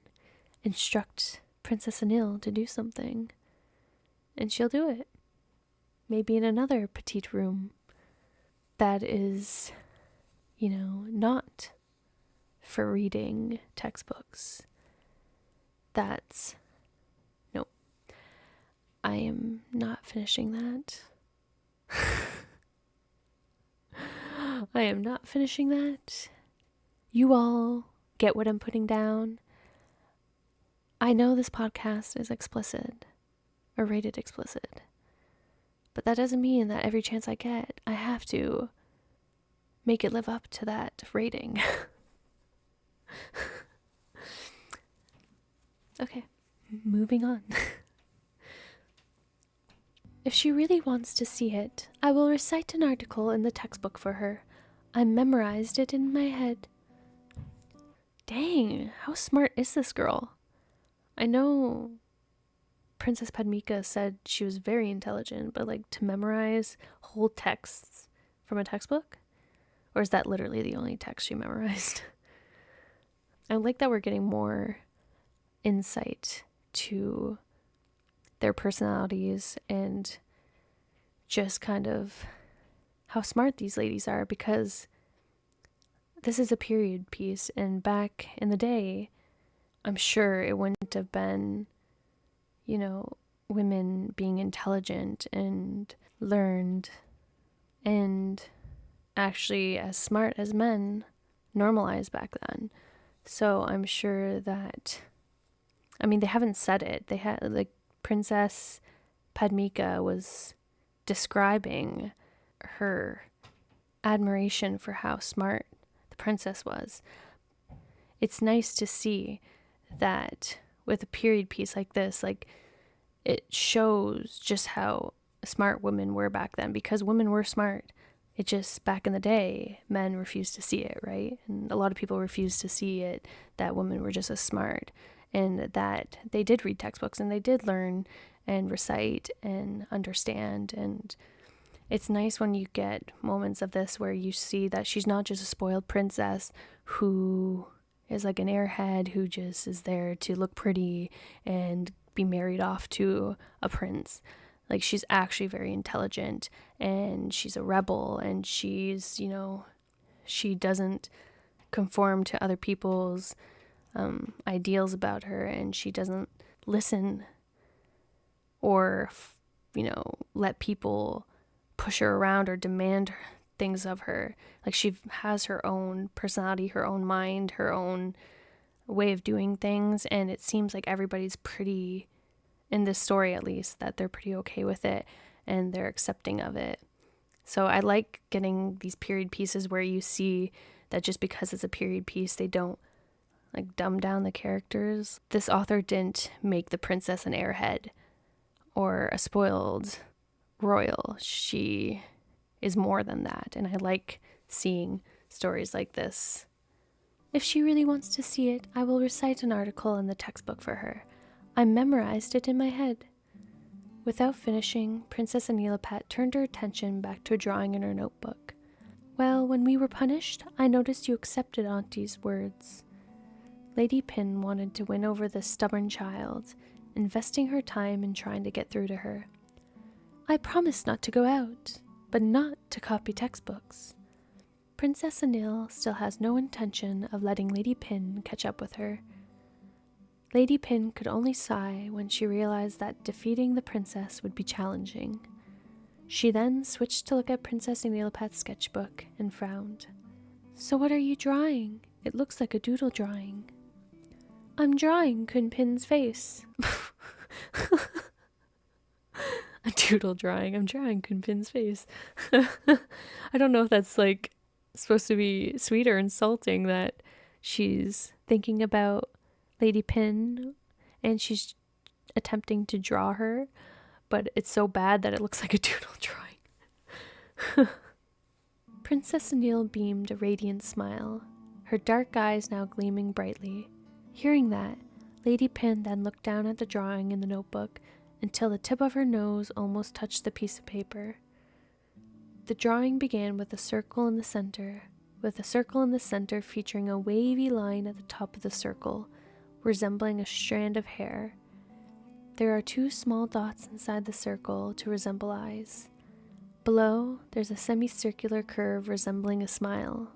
instruct Princess Anil to do something. And she'll do it. Maybe in another petite room that is, not for reading textbooks. No. I am not finishing that. I am not finishing that. You all get what I'm putting down. I know this podcast is explicit, or rated explicit, but that doesn't mean that every chance I get, I have to make it live up to that rating. Okay, moving on. If she really wants to see it, I will recite an article in the textbook for her. I memorized it in my head. Dang, how smart is this girl? I know Princess Padmika said she was very intelligent, but to memorize whole texts from a textbook? Or is that literally the only text she memorized? I like that we're getting more insight to their personalities and just kind of how smart these ladies are, because this is a period piece, and back in the day, I'm sure it wouldn't have been, women being intelligent and learned and actually as smart as men normalized back then. So I'm sure that, they haven't said it. They had, Princess Padmika was describing her admiration for how smart the princess was. It's nice to see that with a period piece like this, it shows just how smart women were back then, because women were smart. It just, back in the day, men refused to see it, right? And a lot of people refused to see it, that women were just as smart, and that they did read textbooks and they did learn and recite and understand. And it's nice when you get moments of this where you see that she's not just a spoiled princess who is an airhead who just is there to look pretty and be married off to a prince. She's actually very intelligent, and she's a rebel, and she's, she doesn't conform to other people's ideals about her, and she doesn't listen or, let people push her around or demand things of her. Like, she has her own personality, her own mind, her own way of doing things, and it seems like everybody's pretty, in this story at least, that they're pretty okay with it and they're accepting of it. So I like getting these period pieces where you see that just because it's a period piece, they don't like dumb down the characters. This author didn't make the princess an airhead or a spoiled royal. She is more than that, and I like seeing stories like this. If she really wants to see it, I will recite an article in the textbook for her. I memorized it in my head. Without finishing, Princess Anilapat turned her attention back to a drawing in her notebook. Well, when we were punished, I noticed you accepted Auntie's words. Lady Pin wanted to win over this stubborn child, investing her time in trying to get through to her. I promised not to go out, but not to copy textbooks. Princess Anil still has no intention of letting Lady Pin catch up with her. Lady Pin could only sigh when she realized that defeating the princess would be challenging. She then switched to look at Princess Anilapat's sketchbook and frowned. So what are you drawing? It looks like a doodle drawing. I'm drawing Kun Pin's face. A doodle drawing. I'm drawing Kun Pin's face. I don't know if that's like supposed to be sweet or insulting that she's thinking about Lady Pin and she's attempting to draw her, but it's so bad that it looks like a doodle drawing. Princess Anil beamed a radiant smile, her dark eyes now gleaming brightly. Hearing that, Lady Pin then looked down at the drawing in the notebook until the tip of her nose almost touched the piece of paper. The drawing began with a circle in the center, featuring a wavy line at the top of the circle, resembling a strand of hair. There are 2 small dots inside the circle to resemble eyes. Below, there's a semicircular curve resembling a smile.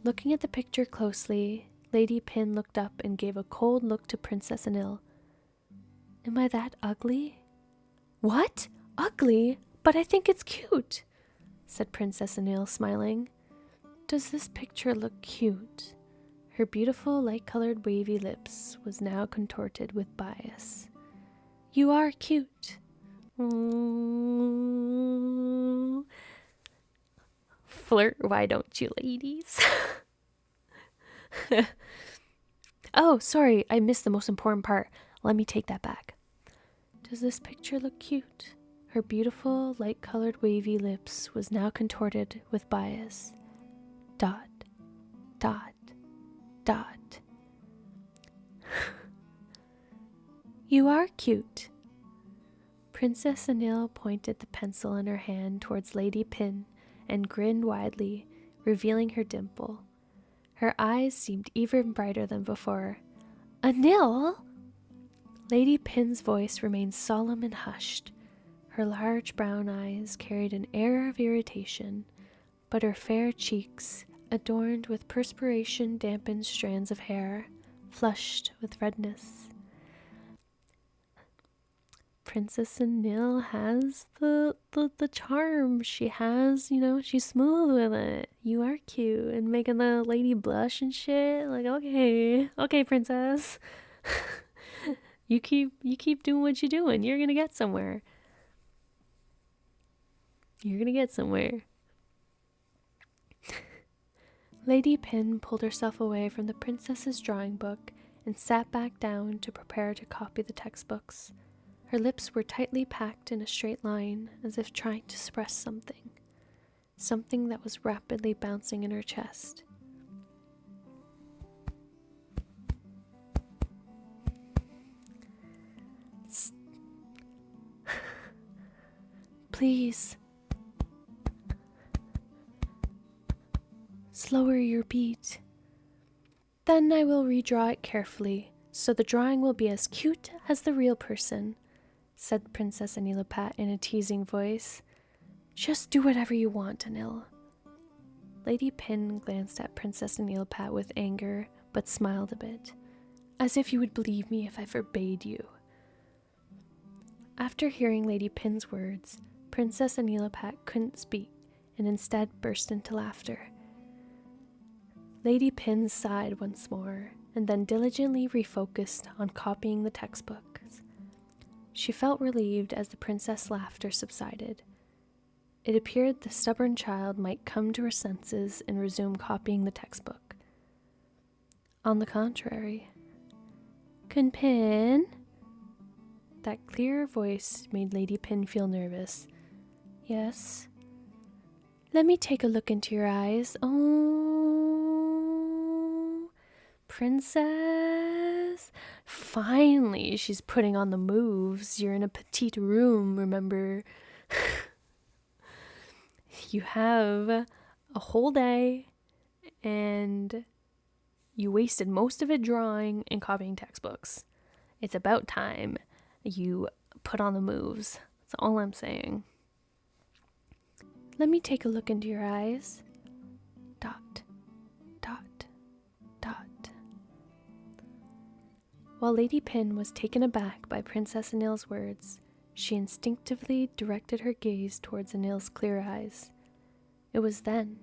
Looking at the picture closely, Lady Pin looked up and gave a cold look to Princess Anil. Am I that ugly? What? Ugly? But I think it's cute, said Princess Anil, smiling. Does this picture look cute? Her beautiful light-colored wavy lips was now contorted with bias. You are cute. Flirt, why don't you, ladies? Oh, sorry, I missed the most important part. Let me take that back. Does this picture look cute? Her beautiful, light-colored wavy lips was now contorted with bias. Dot, dot, dot. You are cute. Princess Anil pointed the pencil in her hand towards Lady Pin and grinned widely, revealing her dimple. Her eyes seemed even brighter than before. Anil? Lady Pin's voice remained solemn and hushed. Her large brown eyes carried an air of irritation, but her fair cheeks, adorned with perspiration-dampened strands of hair, flushed with redness. Princess Anil has the charm. She has, she's smooth with it. You are cute. And making the lady blush and shit. Like, okay, princess. You keep doing what you're doing. You're gonna get somewhere. Lady Pin pulled herself away from the princess's drawing book and sat back down to prepare to copy the textbooks. Her lips were tightly packed in a straight line, as if trying to suppress something that was rapidly bouncing in her chest. Please. Slower your beat. Then I will redraw it carefully, so the drawing will be as cute as the real person, said Princess Anilapat in a teasing voice. Just do whatever you want, Anil. Lady Pin glanced at Princess Anilapat with anger, but smiled a bit, as if you would believe me if I forbade you. After hearing Lady Pin's words, Princess Anilapat couldn't speak and instead burst into laughter. Lady Pin sighed once more, and then diligently refocused on copying the textbooks. She felt relieved as the princess' laughter subsided. It appeared the stubborn child might come to her senses and resume copying the textbook. On the contrary, Kunpin? That clear voice made Lady Pin feel nervous. Yes? Let me take a look into your eyes. Oh, princess. Finally, she's putting on the moves. You're in a petite room, remember? You have a whole day, and you wasted most of it drawing and copying textbooks. It's about time you put on the moves. That's all I'm saying. Let me take a look into your eyes. Dot, dot, dot. While Lady Pin was taken aback by Princess Anil's words, she instinctively directed her gaze towards Anil's clear eyes. It was then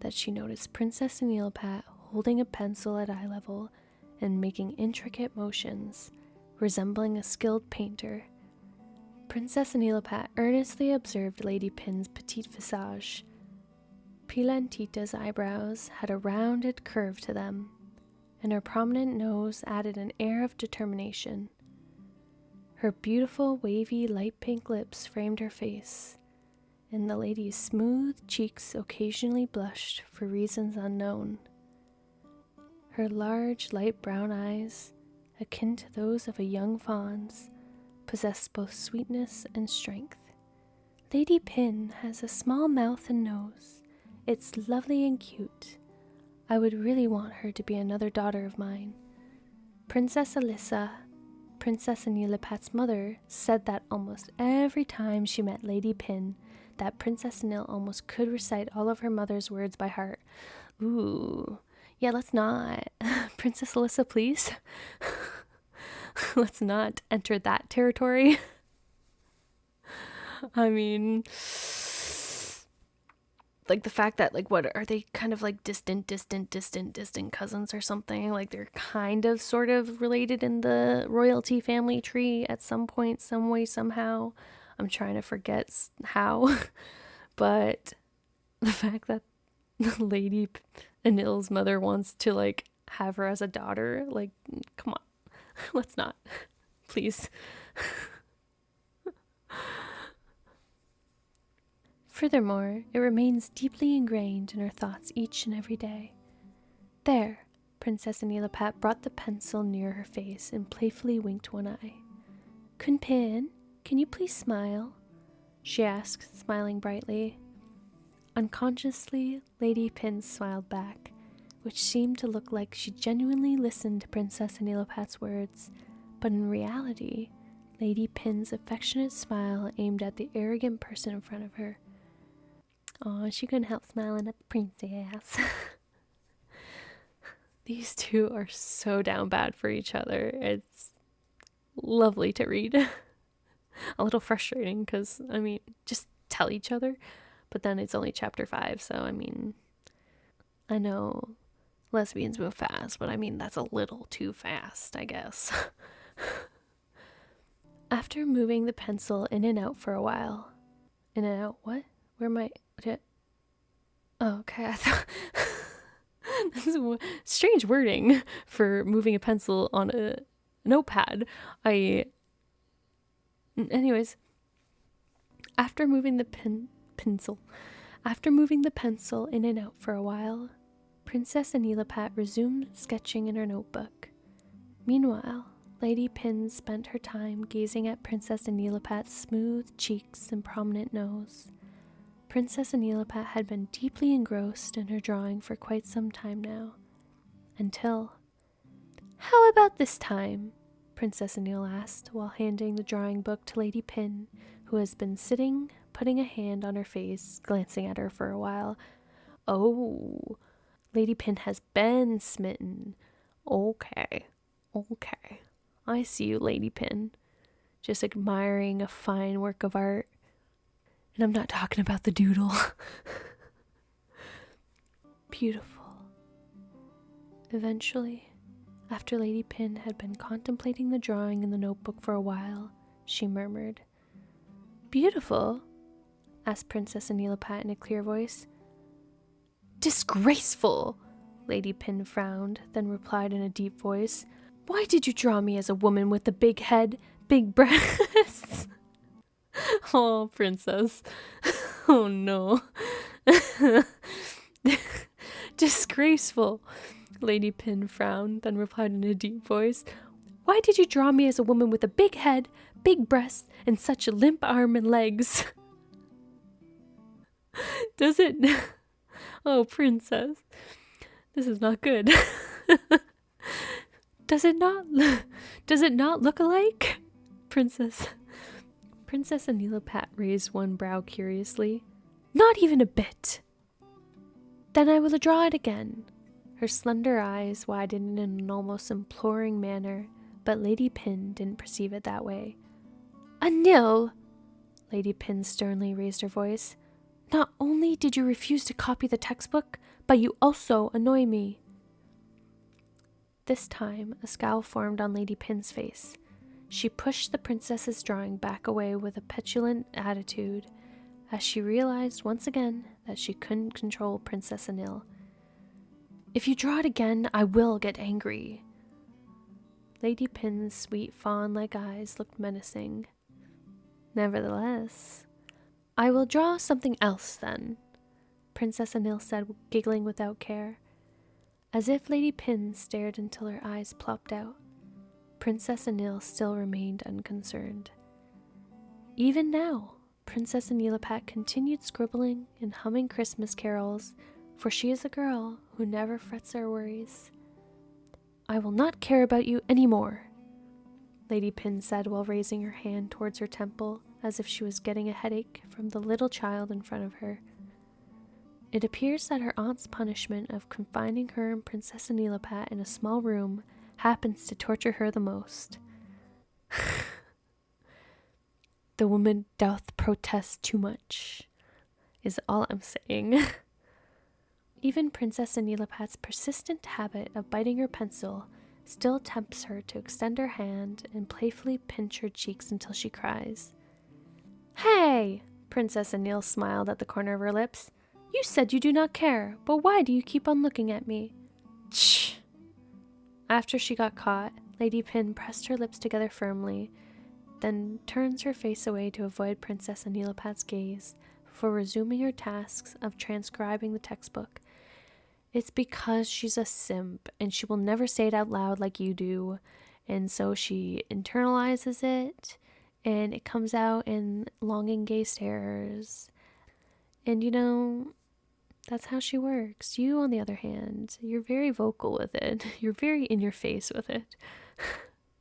that she noticed Princess Anilpat holding a pencil at eye level and making intricate motions, resembling a skilled painter. Princess Anilpat earnestly observed Lady Pin's petite visage. Pilantita's eyebrows had a rounded curve to them, and her prominent nose added an air of determination. Her beautiful, wavy, light pink lips framed her face, and the lady's smooth cheeks occasionally blushed for reasons unknown. Her large, light brown eyes, akin to those of a young fawn's, possessed both sweetness and strength. Lady Pin has a small mouth and nose. It's lovely and cute. I would really want her to be another daughter of mine. Princess Alyssa, Princess Anilipat's mother, said that almost every time she met Lady Pin, that Princess Anil almost could recite all of her mother's words by heart. Ooh, yeah, let's not. Princess Alyssa, please. Let's not enter that territory. I mean, like the fact that, like, what are they, kind of like distant cousins or something? Like they're kind of sort of related in the royalty family tree at some point, some way, somehow. I'm trying to forget how. But the fact that Lady Anil's mother wants to, like, have her as a daughter, like, come on. Let's not. Please. Furthermore, it remains deeply ingrained in her thoughts each and every day. There, Princess Anilipat brought the pencil near her face and playfully winked one eye. Kunpin, can you please smile? She asked, smiling brightly. Unconsciously, Lady Pin smiled back, which seemed to look like she genuinely listened to Princess Anilipat's words, but in reality, Lady Pin's affectionate smile aimed at the arrogant person in front of her. Aw, she couldn't help smiling at the princess. These two are so down bad for each other. It's lovely to read. A little frustrating because, I mean, just tell each other. But then it's only chapter 5, so, I mean, I know lesbians move fast, but I mean, that's a little too fast, I guess. After moving the pencil in and out for a while. In and out? What? Where am I? Oh, okay. I thought this is strange wording for moving a pencil on a notepad. Anyways, after moving the pencil in and out for a while, Princess Anilipat resumed sketching in her notebook. Meanwhile, Lady Pin spent her time gazing at Princess Anilipat's smooth cheeks and prominent nose. Princess Anilipat had been deeply engrossed in her drawing for quite some time now, until... How about this time? Princess Anil asked, while handing the drawing book to Lady Pin, who has been sitting, putting a hand on her face, glancing at her for a while. Oh, Lady Pin has been smitten. Okay. I see you, Lady Pin. Just admiring a fine work of art. And I'm not talking about the doodle. Beautiful. Eventually, after Lady Pin had been contemplating the drawing in the notebook for a while, she murmured, "Beautiful?" asked Princess Anilapat in a clear voice. "Disgraceful!" Lady Pin frowned, then replied in a deep voice, "Why did you draw me as a woman with a big head, big breasts?" Oh, Princess. Oh, no. Disgraceful. Lady Pin frowned, then replied in a deep voice, "Why did you draw me as a woman with a big head, big breasts, and such a limp arm and legs?" Does it... Oh, Princess. This is not good. Does it not look alike? Princess Anilapat raised one brow curiously. "Not even a bit." "Then I will draw it again." Her slender eyes widened in an almost imploring manner, but Lady Pin didn't perceive it that way. "Anil!" Lady Pin sternly raised her voice. "Not only did you refuse to copy the textbook, but you also annoy me." This time, a scowl formed on Lady Pin's face. She pushed the princess's drawing back away with a petulant attitude, as she realized once again that she couldn't control Princess Anil. "If you draw it again, I will get angry." Lady Pin's sweet fawn-like eyes looked menacing. "Nevertheless, I will draw something else then," Princess Anil said, giggling without care. As if Lady Pin stared until her eyes plopped out, Princess Anil still remained unconcerned. Even now, Princess Anilapat continued scribbling and humming Christmas carols, for she is a girl who never frets or worries. "I will not care about you any more," Lady Pin said while raising her hand towards her temple as if she was getting a headache from the little child in front of her. It appears that her aunt's punishment of confining her and Princess Anilapat in a small room happens to torture her the most. "The woman doth protest too much," is all I'm saying. Even Princess Anilapat's persistent habit of biting her pencil still tempts her to extend her hand and playfully pinch her cheeks until she cries. "Hey!" Princess Anil smiled at the corner of her lips. "You said you do not care, but why do you keep on looking at me?" Shh! After she got caught, Lady Pin pressed her lips together firmly, then turns her face away to avoid Princess Anilapat's gaze before resuming her tasks of transcribing the textbook. It's because she's a simp, and she will never say it out loud like you do, and so she internalizes it, and it comes out in longing gaze stares. And you know, that's how she works. You, on the other hand, you're very vocal with it. You're very in your face with it.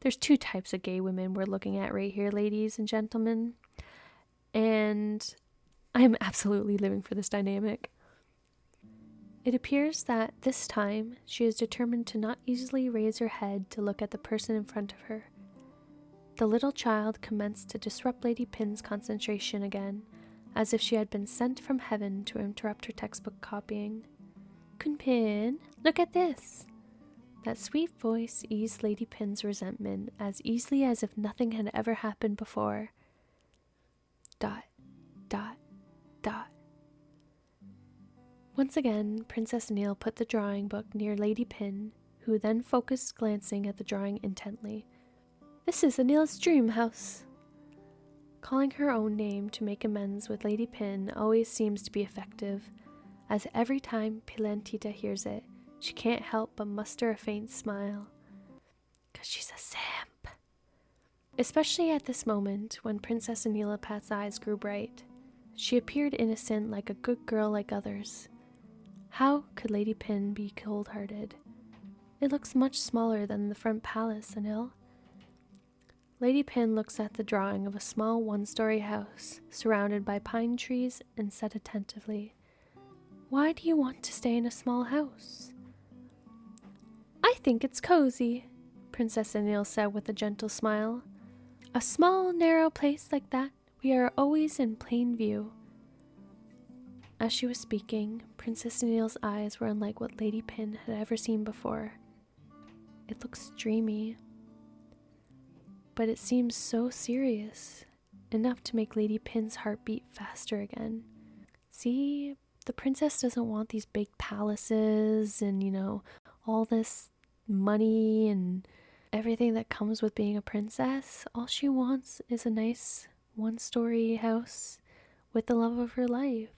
There's two types of gay women we're looking at right here, ladies and gentlemen. And I'm absolutely living for this dynamic. It appears that this time she is determined to not easily raise her head to look at the person in front of her. The little child commenced to disrupt Lady Pin's concentration again, as if she had been sent from heaven to interrupt her textbook copying. "Kun Pin, look at this." That sweet voice eased Lady Pin's resentment as easily as if nothing had ever happened before. Dot, dot, dot. Once again, Princess Anil put the drawing book near Lady Pin, who then focused glancing at the drawing intently. "This is Anil's dream house." Calling her own name to make amends with Lady Pin always seems to be effective, as every time Pilantita hears it, she can't help but muster a faint smile. 'Cause she's a simp. Especially at this moment, when Princess Anilapat's eyes grew bright. She appeared innocent like a good girl like others. How could Lady Pin be cold-hearted? It looks much smaller than the front palace, Anil. Lady Pin looks at the drawing of a small one-story house, surrounded by pine trees, and said attentively, "Why do you want to stay in a small house?" "I think it's cozy," Princess Anil said with a gentle smile. "A small, narrow place like that, we are always in plain view." As she was speaking, Princess Anil's eyes were unlike what Lady Pin had ever seen before. It looks dreamy, but it seems so serious, enough to make Lady Pin's heart beat faster again. See, the princess doesn't want these big palaces and, all this money and everything that comes with being a princess. All she wants is a nice one-story house with the love of her life,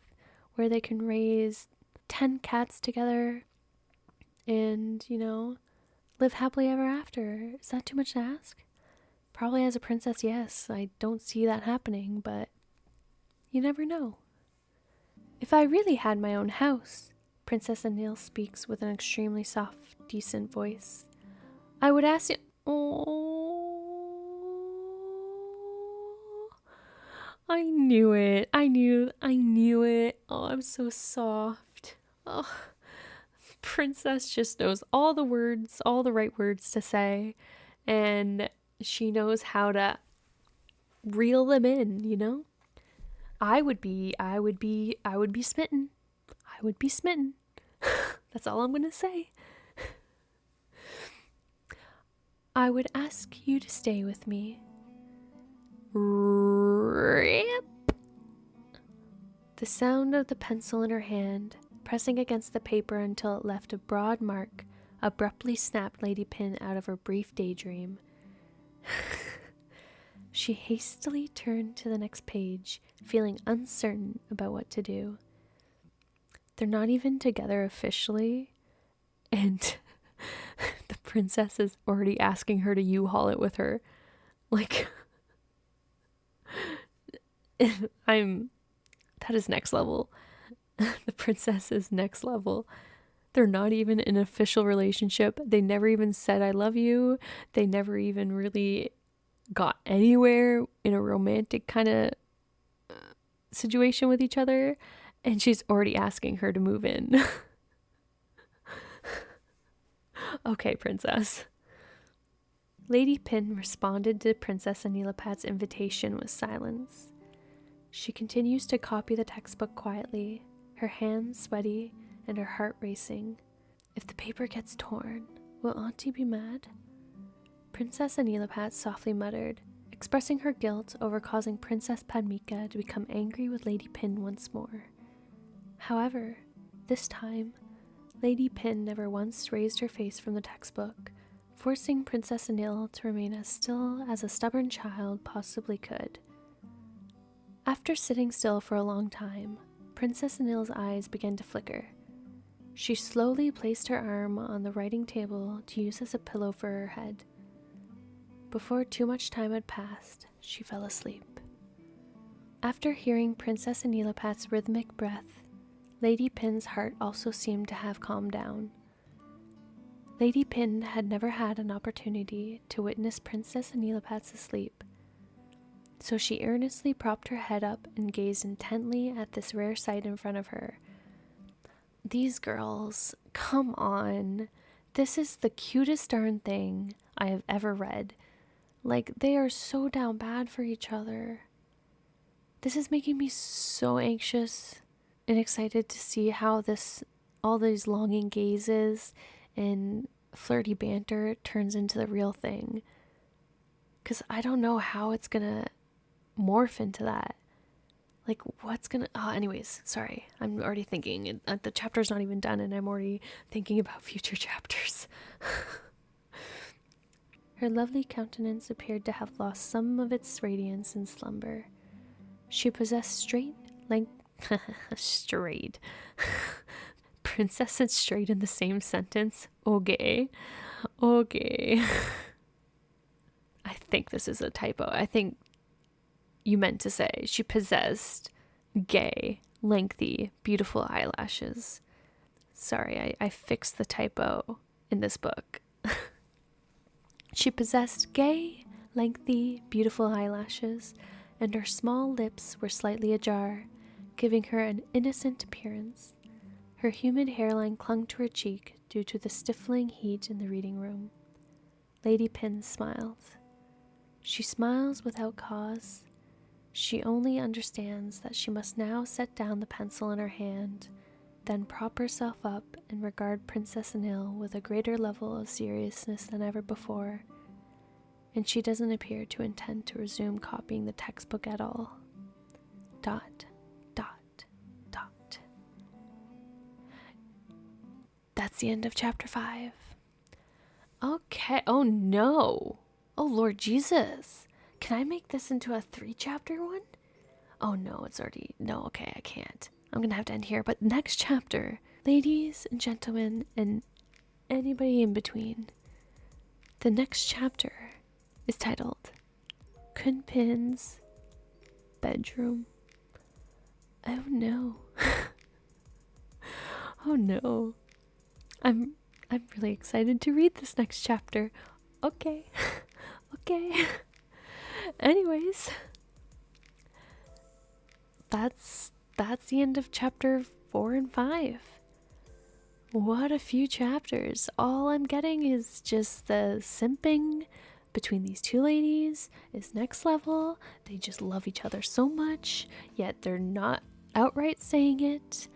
where they can raise 10 cats together and, live happily ever after. Is that too much to ask? Probably as a princess, yes. I don't see that happening, but you never know. If I really had my own house, Princess Anil speaks with an extremely soft, decent voice, I would ask you... Oh, I knew it. I knew it. Oh, I'm so soft. Oh, Princess just knows all the words, all the right words to say, and she knows how to reel them in, I would be smitten. I would be smitten. That's all I'm going to say. I would ask you to stay with me. Rip. The sound of the pencil in her hand, pressing against the paper until it left a broad mark, abruptly snapped Lady Pin out of her brief daydream. She hastily turned to the next page, feeling uncertain about what to do. They're not even together officially, and the princess is already asking her to U-Haul it with her. Like, that is next level. The princess is next level. They're not even in an official relationship. They never even said I love you. They never even really got anywhere in a romantic kind of situation with each other, and she's already asking her to move in. Okay, princess. Lady Pin responded to Princess Anilapat's invitation with silence. She continues to copy the textbook quietly, her hands sweaty and her heart racing. If the paper gets torn, will Auntie be mad? Princess Anilapat softly muttered, expressing her guilt over causing Princess Padmika to become angry with Lady Pin once more. However, this time, Lady Pin never once raised her face from the textbook, forcing Princess Anil to remain as still as a stubborn child possibly could. After sitting still for a long time, Princess Anil's eyes began to flicker. She slowly placed her arm on the writing table to use as a pillow for her head. Before too much time had passed, she fell asleep. After hearing Princess Anilapat's rhythmic breath, Lady Pin's heart also seemed to have calmed down. Lady Pin had never had an opportunity to witness Princess Anilapat's asleep, so she earnestly propped her head up and gazed intently at this rare sight in front of her. These girls, come on. This is the cutest darn thing I have ever read. Like, they are so down bad for each other. This is making me so anxious and excited to see how all these longing gazes and flirty banter turns into the real thing. Because I don't know how it's gonna morph into that. Like, what's gonna... Oh, anyways, sorry. I'm already thinking. The chapter's not even done, and I'm already thinking about future chapters. Her lovely countenance appeared to have lost some of its radiance in slumber. She possessed straight. Princess and straight in the same sentence. Okay. I think this is a typo. I think you meant to say she possessed gay, lengthy, beautiful eyelashes. Sorry, I fixed the typo in this book. She possessed gay, lengthy, beautiful eyelashes, and her small lips were slightly ajar, giving her an innocent appearance. Her humid hairline clung to her cheek due to the stifling heat in the reading room. Lady Pin smiled. She smiles without cause. She only understands that she must now set down the pencil in her hand, then prop herself up and regard Princess Anin with a greater level of seriousness than ever before, and she doesn't appear to intend to resume copying the textbook at all. ... That's the end of chapter 5. Okay. Oh no. Oh Lord Jesus. Can I make this into a 3-chapter one? Oh no, it's already... No, okay, I can't. I'm gonna have to end here. But next chapter, ladies and gentlemen, and anybody in between, the next chapter is titled Kunpin's Bedroom. Oh no. Oh no. I'm really excited to read this next chapter. Okay. Okay. Anyways, that's the end of chapter 4 and 5. What a few chapters. All I'm getting is just the simping between these two ladies is next level. They just love each other so much, yet they're not outright saying it,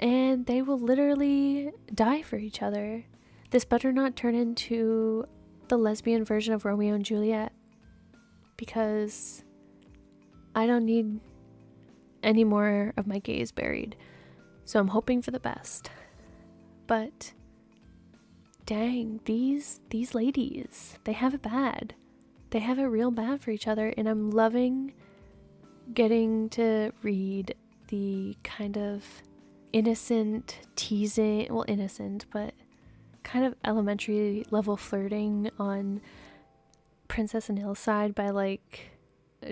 and they will literally die for each other. This better not turn into the lesbian version of Romeo and Juliet, because I don't need any more of my gays buried. So I'm hoping for the best. But dang, these ladies, they have it bad. They have it real bad for each other, and I'm loving getting to read the kind of innocent teasing, well, innocent, but kind of elementary level flirting on Princess Anin's side by like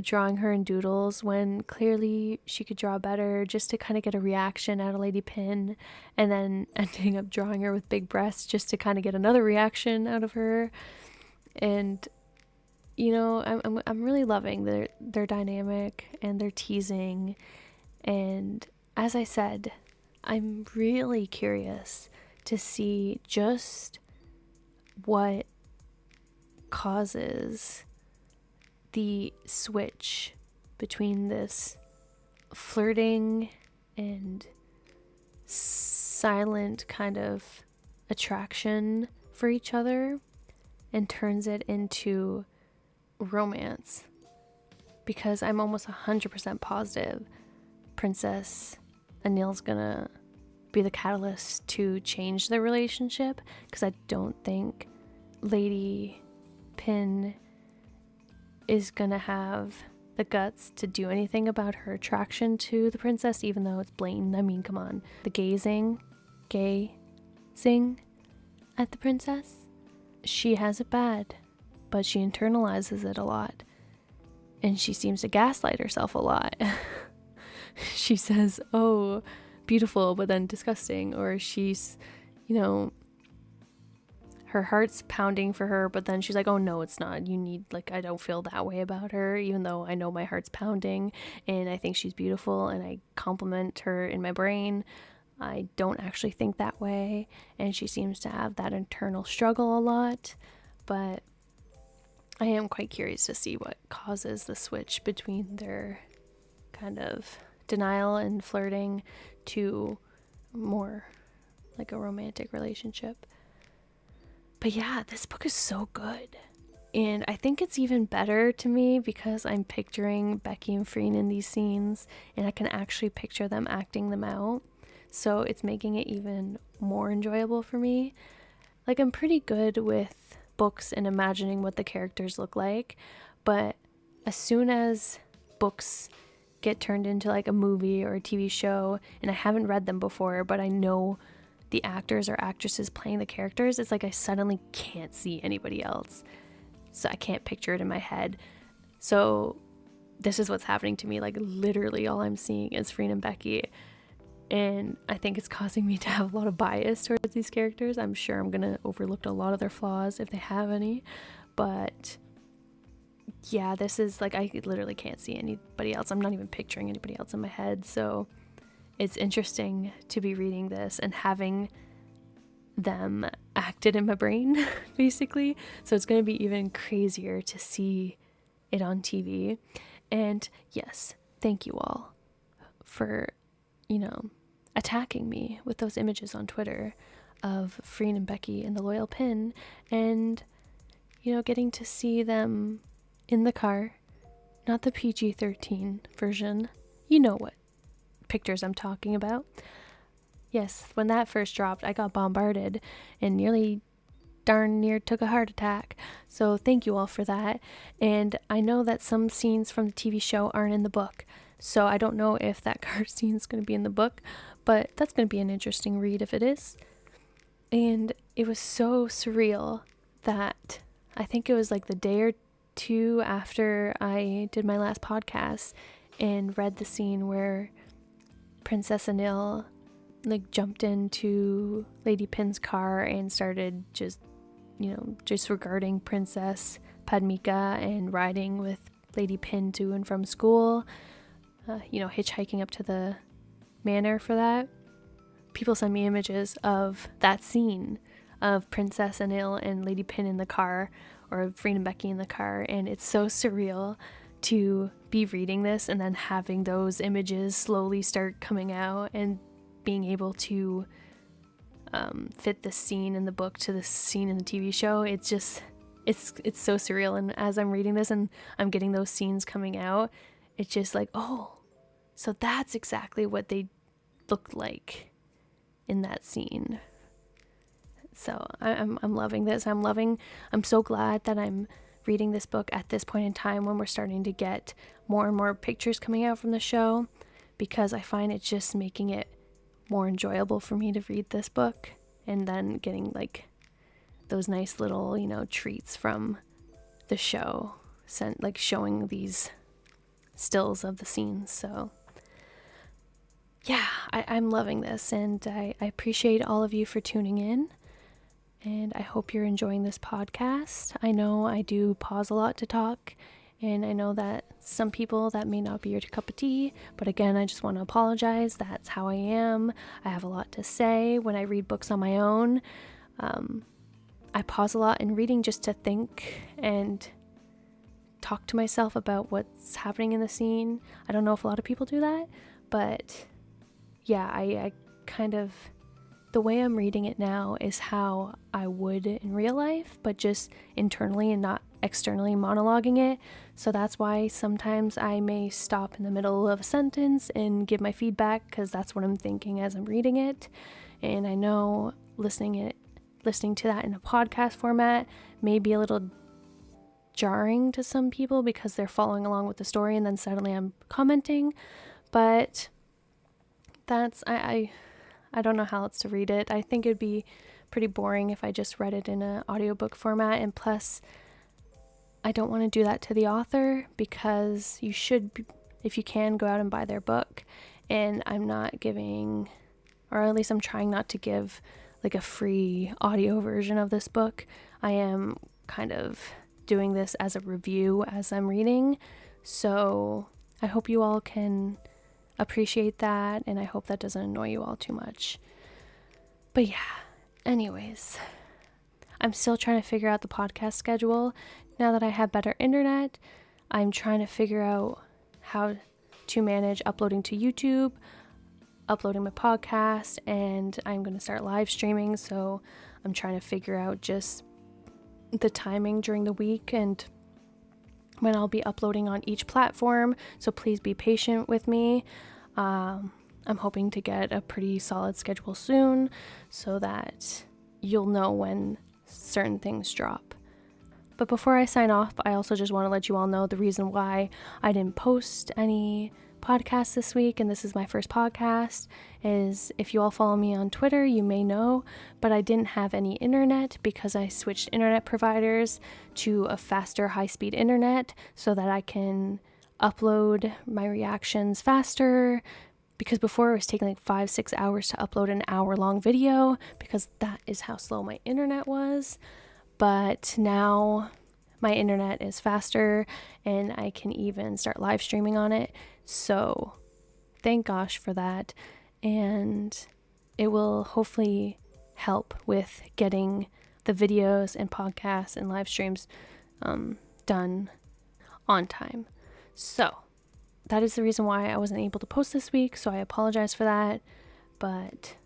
drawing her in doodles when clearly she could draw better, just to kind of get a reaction out of Lady Pin, and then ending up drawing her with big breasts just to kind of get another reaction out of her. And you know, I'm really loving their dynamic and their teasing. And as I said, I'm really curious to see just what causes the switch between this flirting and silent kind of attraction for each other and turns it into romance. Because I'm almost 100% positive Princess Anin's gonna be the catalyst to change their relationship, because I don't think Lady Pin is gonna have the guts to do anything about her attraction to the princess, even though it's blatant. I mean, come on. The gazing at the princess. She has it bad, but she internalizes it a lot. And she seems to gaslight herself a lot. She says, oh, beautiful, but then disgusting. Or she's, you know, her heart's pounding for her, but then she's like, oh no, it's not. You need, like, I don't feel that way about her, even though I know my heart's pounding and I think she's beautiful and I compliment her in my brain. I don't actually think that way. And she seems to have that internal struggle a lot. But I am quite curious to see what causes the switch between their kind of denial and flirting to more like a romantic relationship. But yeah, this book is so good. And I think it's even better to me because I'm picturing Becky and Freen in these scenes, and I can actually picture them acting them out. So it's making it even more enjoyable for me. Like, I'm pretty good with books and imagining what the characters look like, but as soon as books get turned into like a movie or a TV show, and I haven't read them before, but I know the actors or actresses playing the characters, it's like I suddenly can't see anybody else. So I can't picture it in my head. So this is what's happening to me. Like, literally all I'm seeing is Freen and Becky. And I think it's causing me to have a lot of bias towards these characters. I'm sure I'm going to overlook a lot of their flaws if they have any. But yeah, this is like, I literally can't see anybody else. I'm not even picturing anybody else in my head. So it's interesting to be reading this and having them acted in my brain, basically. So it's going to be even crazier to see it on TV. And yes, thank you all for, attacking me with those images on Twitter of Freen and Becky in the Loyal Pin, and, getting to see them in the car, not the PG-13 version. You know what pictures I'm talking about. Yes, when that first dropped, I got bombarded and nearly darn near took a heart attack. So thank you all for that. And I know that some scenes from the TV show aren't in the book. So I don't know if that car scene is going to be in the book, but that's going to be an interesting read if it is. And it was so surreal that I think it was like the day or two after I did my last podcast and read the scene where Princess Anin jumped into Lady Pin's car and started just regarding Princess Padmika and riding with Lady Pin to and from school, hitchhiking up to the manor for that. People send me images of that scene of Princess Anin and Lady Pin in the car, or Freen and Becky in the car, and it's so surreal to be reading this and then having those images slowly start coming out and being able to fit the scene in the book to the scene in the TV show. It's just, it's so surreal. And as I'm reading this and I'm getting those scenes coming out, it's just like, oh, so that's exactly what they looked like in that scene. So I'm loving this. I'm so glad that I'm reading this book at this point in time when we're starting to get more and more pictures coming out from the show, because I find it's just making it more enjoyable for me to read this book, and then getting those nice little treats from the show, showing these stills of the scenes. So yeah, I'm loving this, and I appreciate all of you for tuning in, and I hope you're enjoying this podcast. I know I do pause a lot to talk, and I know that some people that may not be your cup of tea, but again, I just want to apologize. That's how I am. I have a lot to say when I read books on my own. I pause a lot in reading just to think and talk to myself about what's happening in the scene. I don't know if a lot of people do that, but yeah, I kind of, the way I'm reading it now is how I would in real life, but just internally and not externally monologuing it. So that's why sometimes I may stop in the middle of a sentence and give my feedback, because that's what I'm thinking as I'm reading it. And I know listening to that in a podcast format may be a little jarring to some people because they're following along with the story and then suddenly I'm commenting, but that's I don't know how else to read it. I think it'd be pretty boring if I just read it in an audiobook format, and plus I don't want to do that to the author, because you should, if you can, go out and buy their book. And I'm not giving, or at least I'm trying not to give a free audio version of this book. I am kind of doing this as a review as I'm reading. So I hope you all can appreciate that, and I hope that doesn't annoy you all too much. But yeah, anyways, I'm still trying to figure out the podcast schedule. Now that I have better internet, I'm trying to figure out how to manage uploading to YouTube, uploading my podcast, and I'm going to start live streaming. So I'm trying to figure out just the timing during the week and when I'll be uploading on each platform. So please be patient with me. I'm hoping to get a pretty solid schedule soon so that you'll know when certain things drop. But before I sign off, I also just want to let you all know the reason why I didn't post any podcasts this week, and this is my first podcast, is if you all follow me on Twitter, you may know, but I didn't have any internet because I switched internet providers to a faster high-speed internet so that I can upload my reactions faster, because before it was taking 5-6 hours to upload an hour-long video because that is how slow my internet was. But now my internet is faster and I can even start live streaming on it. So thank gosh for that. And it will hopefully help with getting the videos and podcasts and live streams done on time. So that is the reason why I wasn't able to post this week, so I apologize for that, but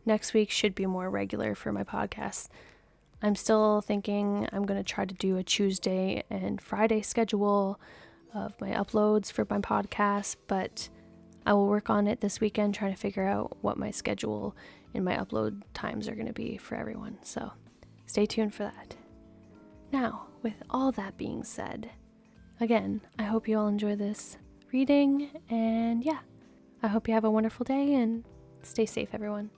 next week should be more regular for my podcast. I'm still thinking I'm going to try to do a Tuesday and Friday schedule of my uploads for my podcast, but I will work on it this weekend, trying to figure out what my schedule and my upload times are going to be for everyone. So stay tuned for that. Now, with all that being said, again, I hope you all enjoy this reading, and yeah, I hope you have a wonderful day and stay safe, everyone.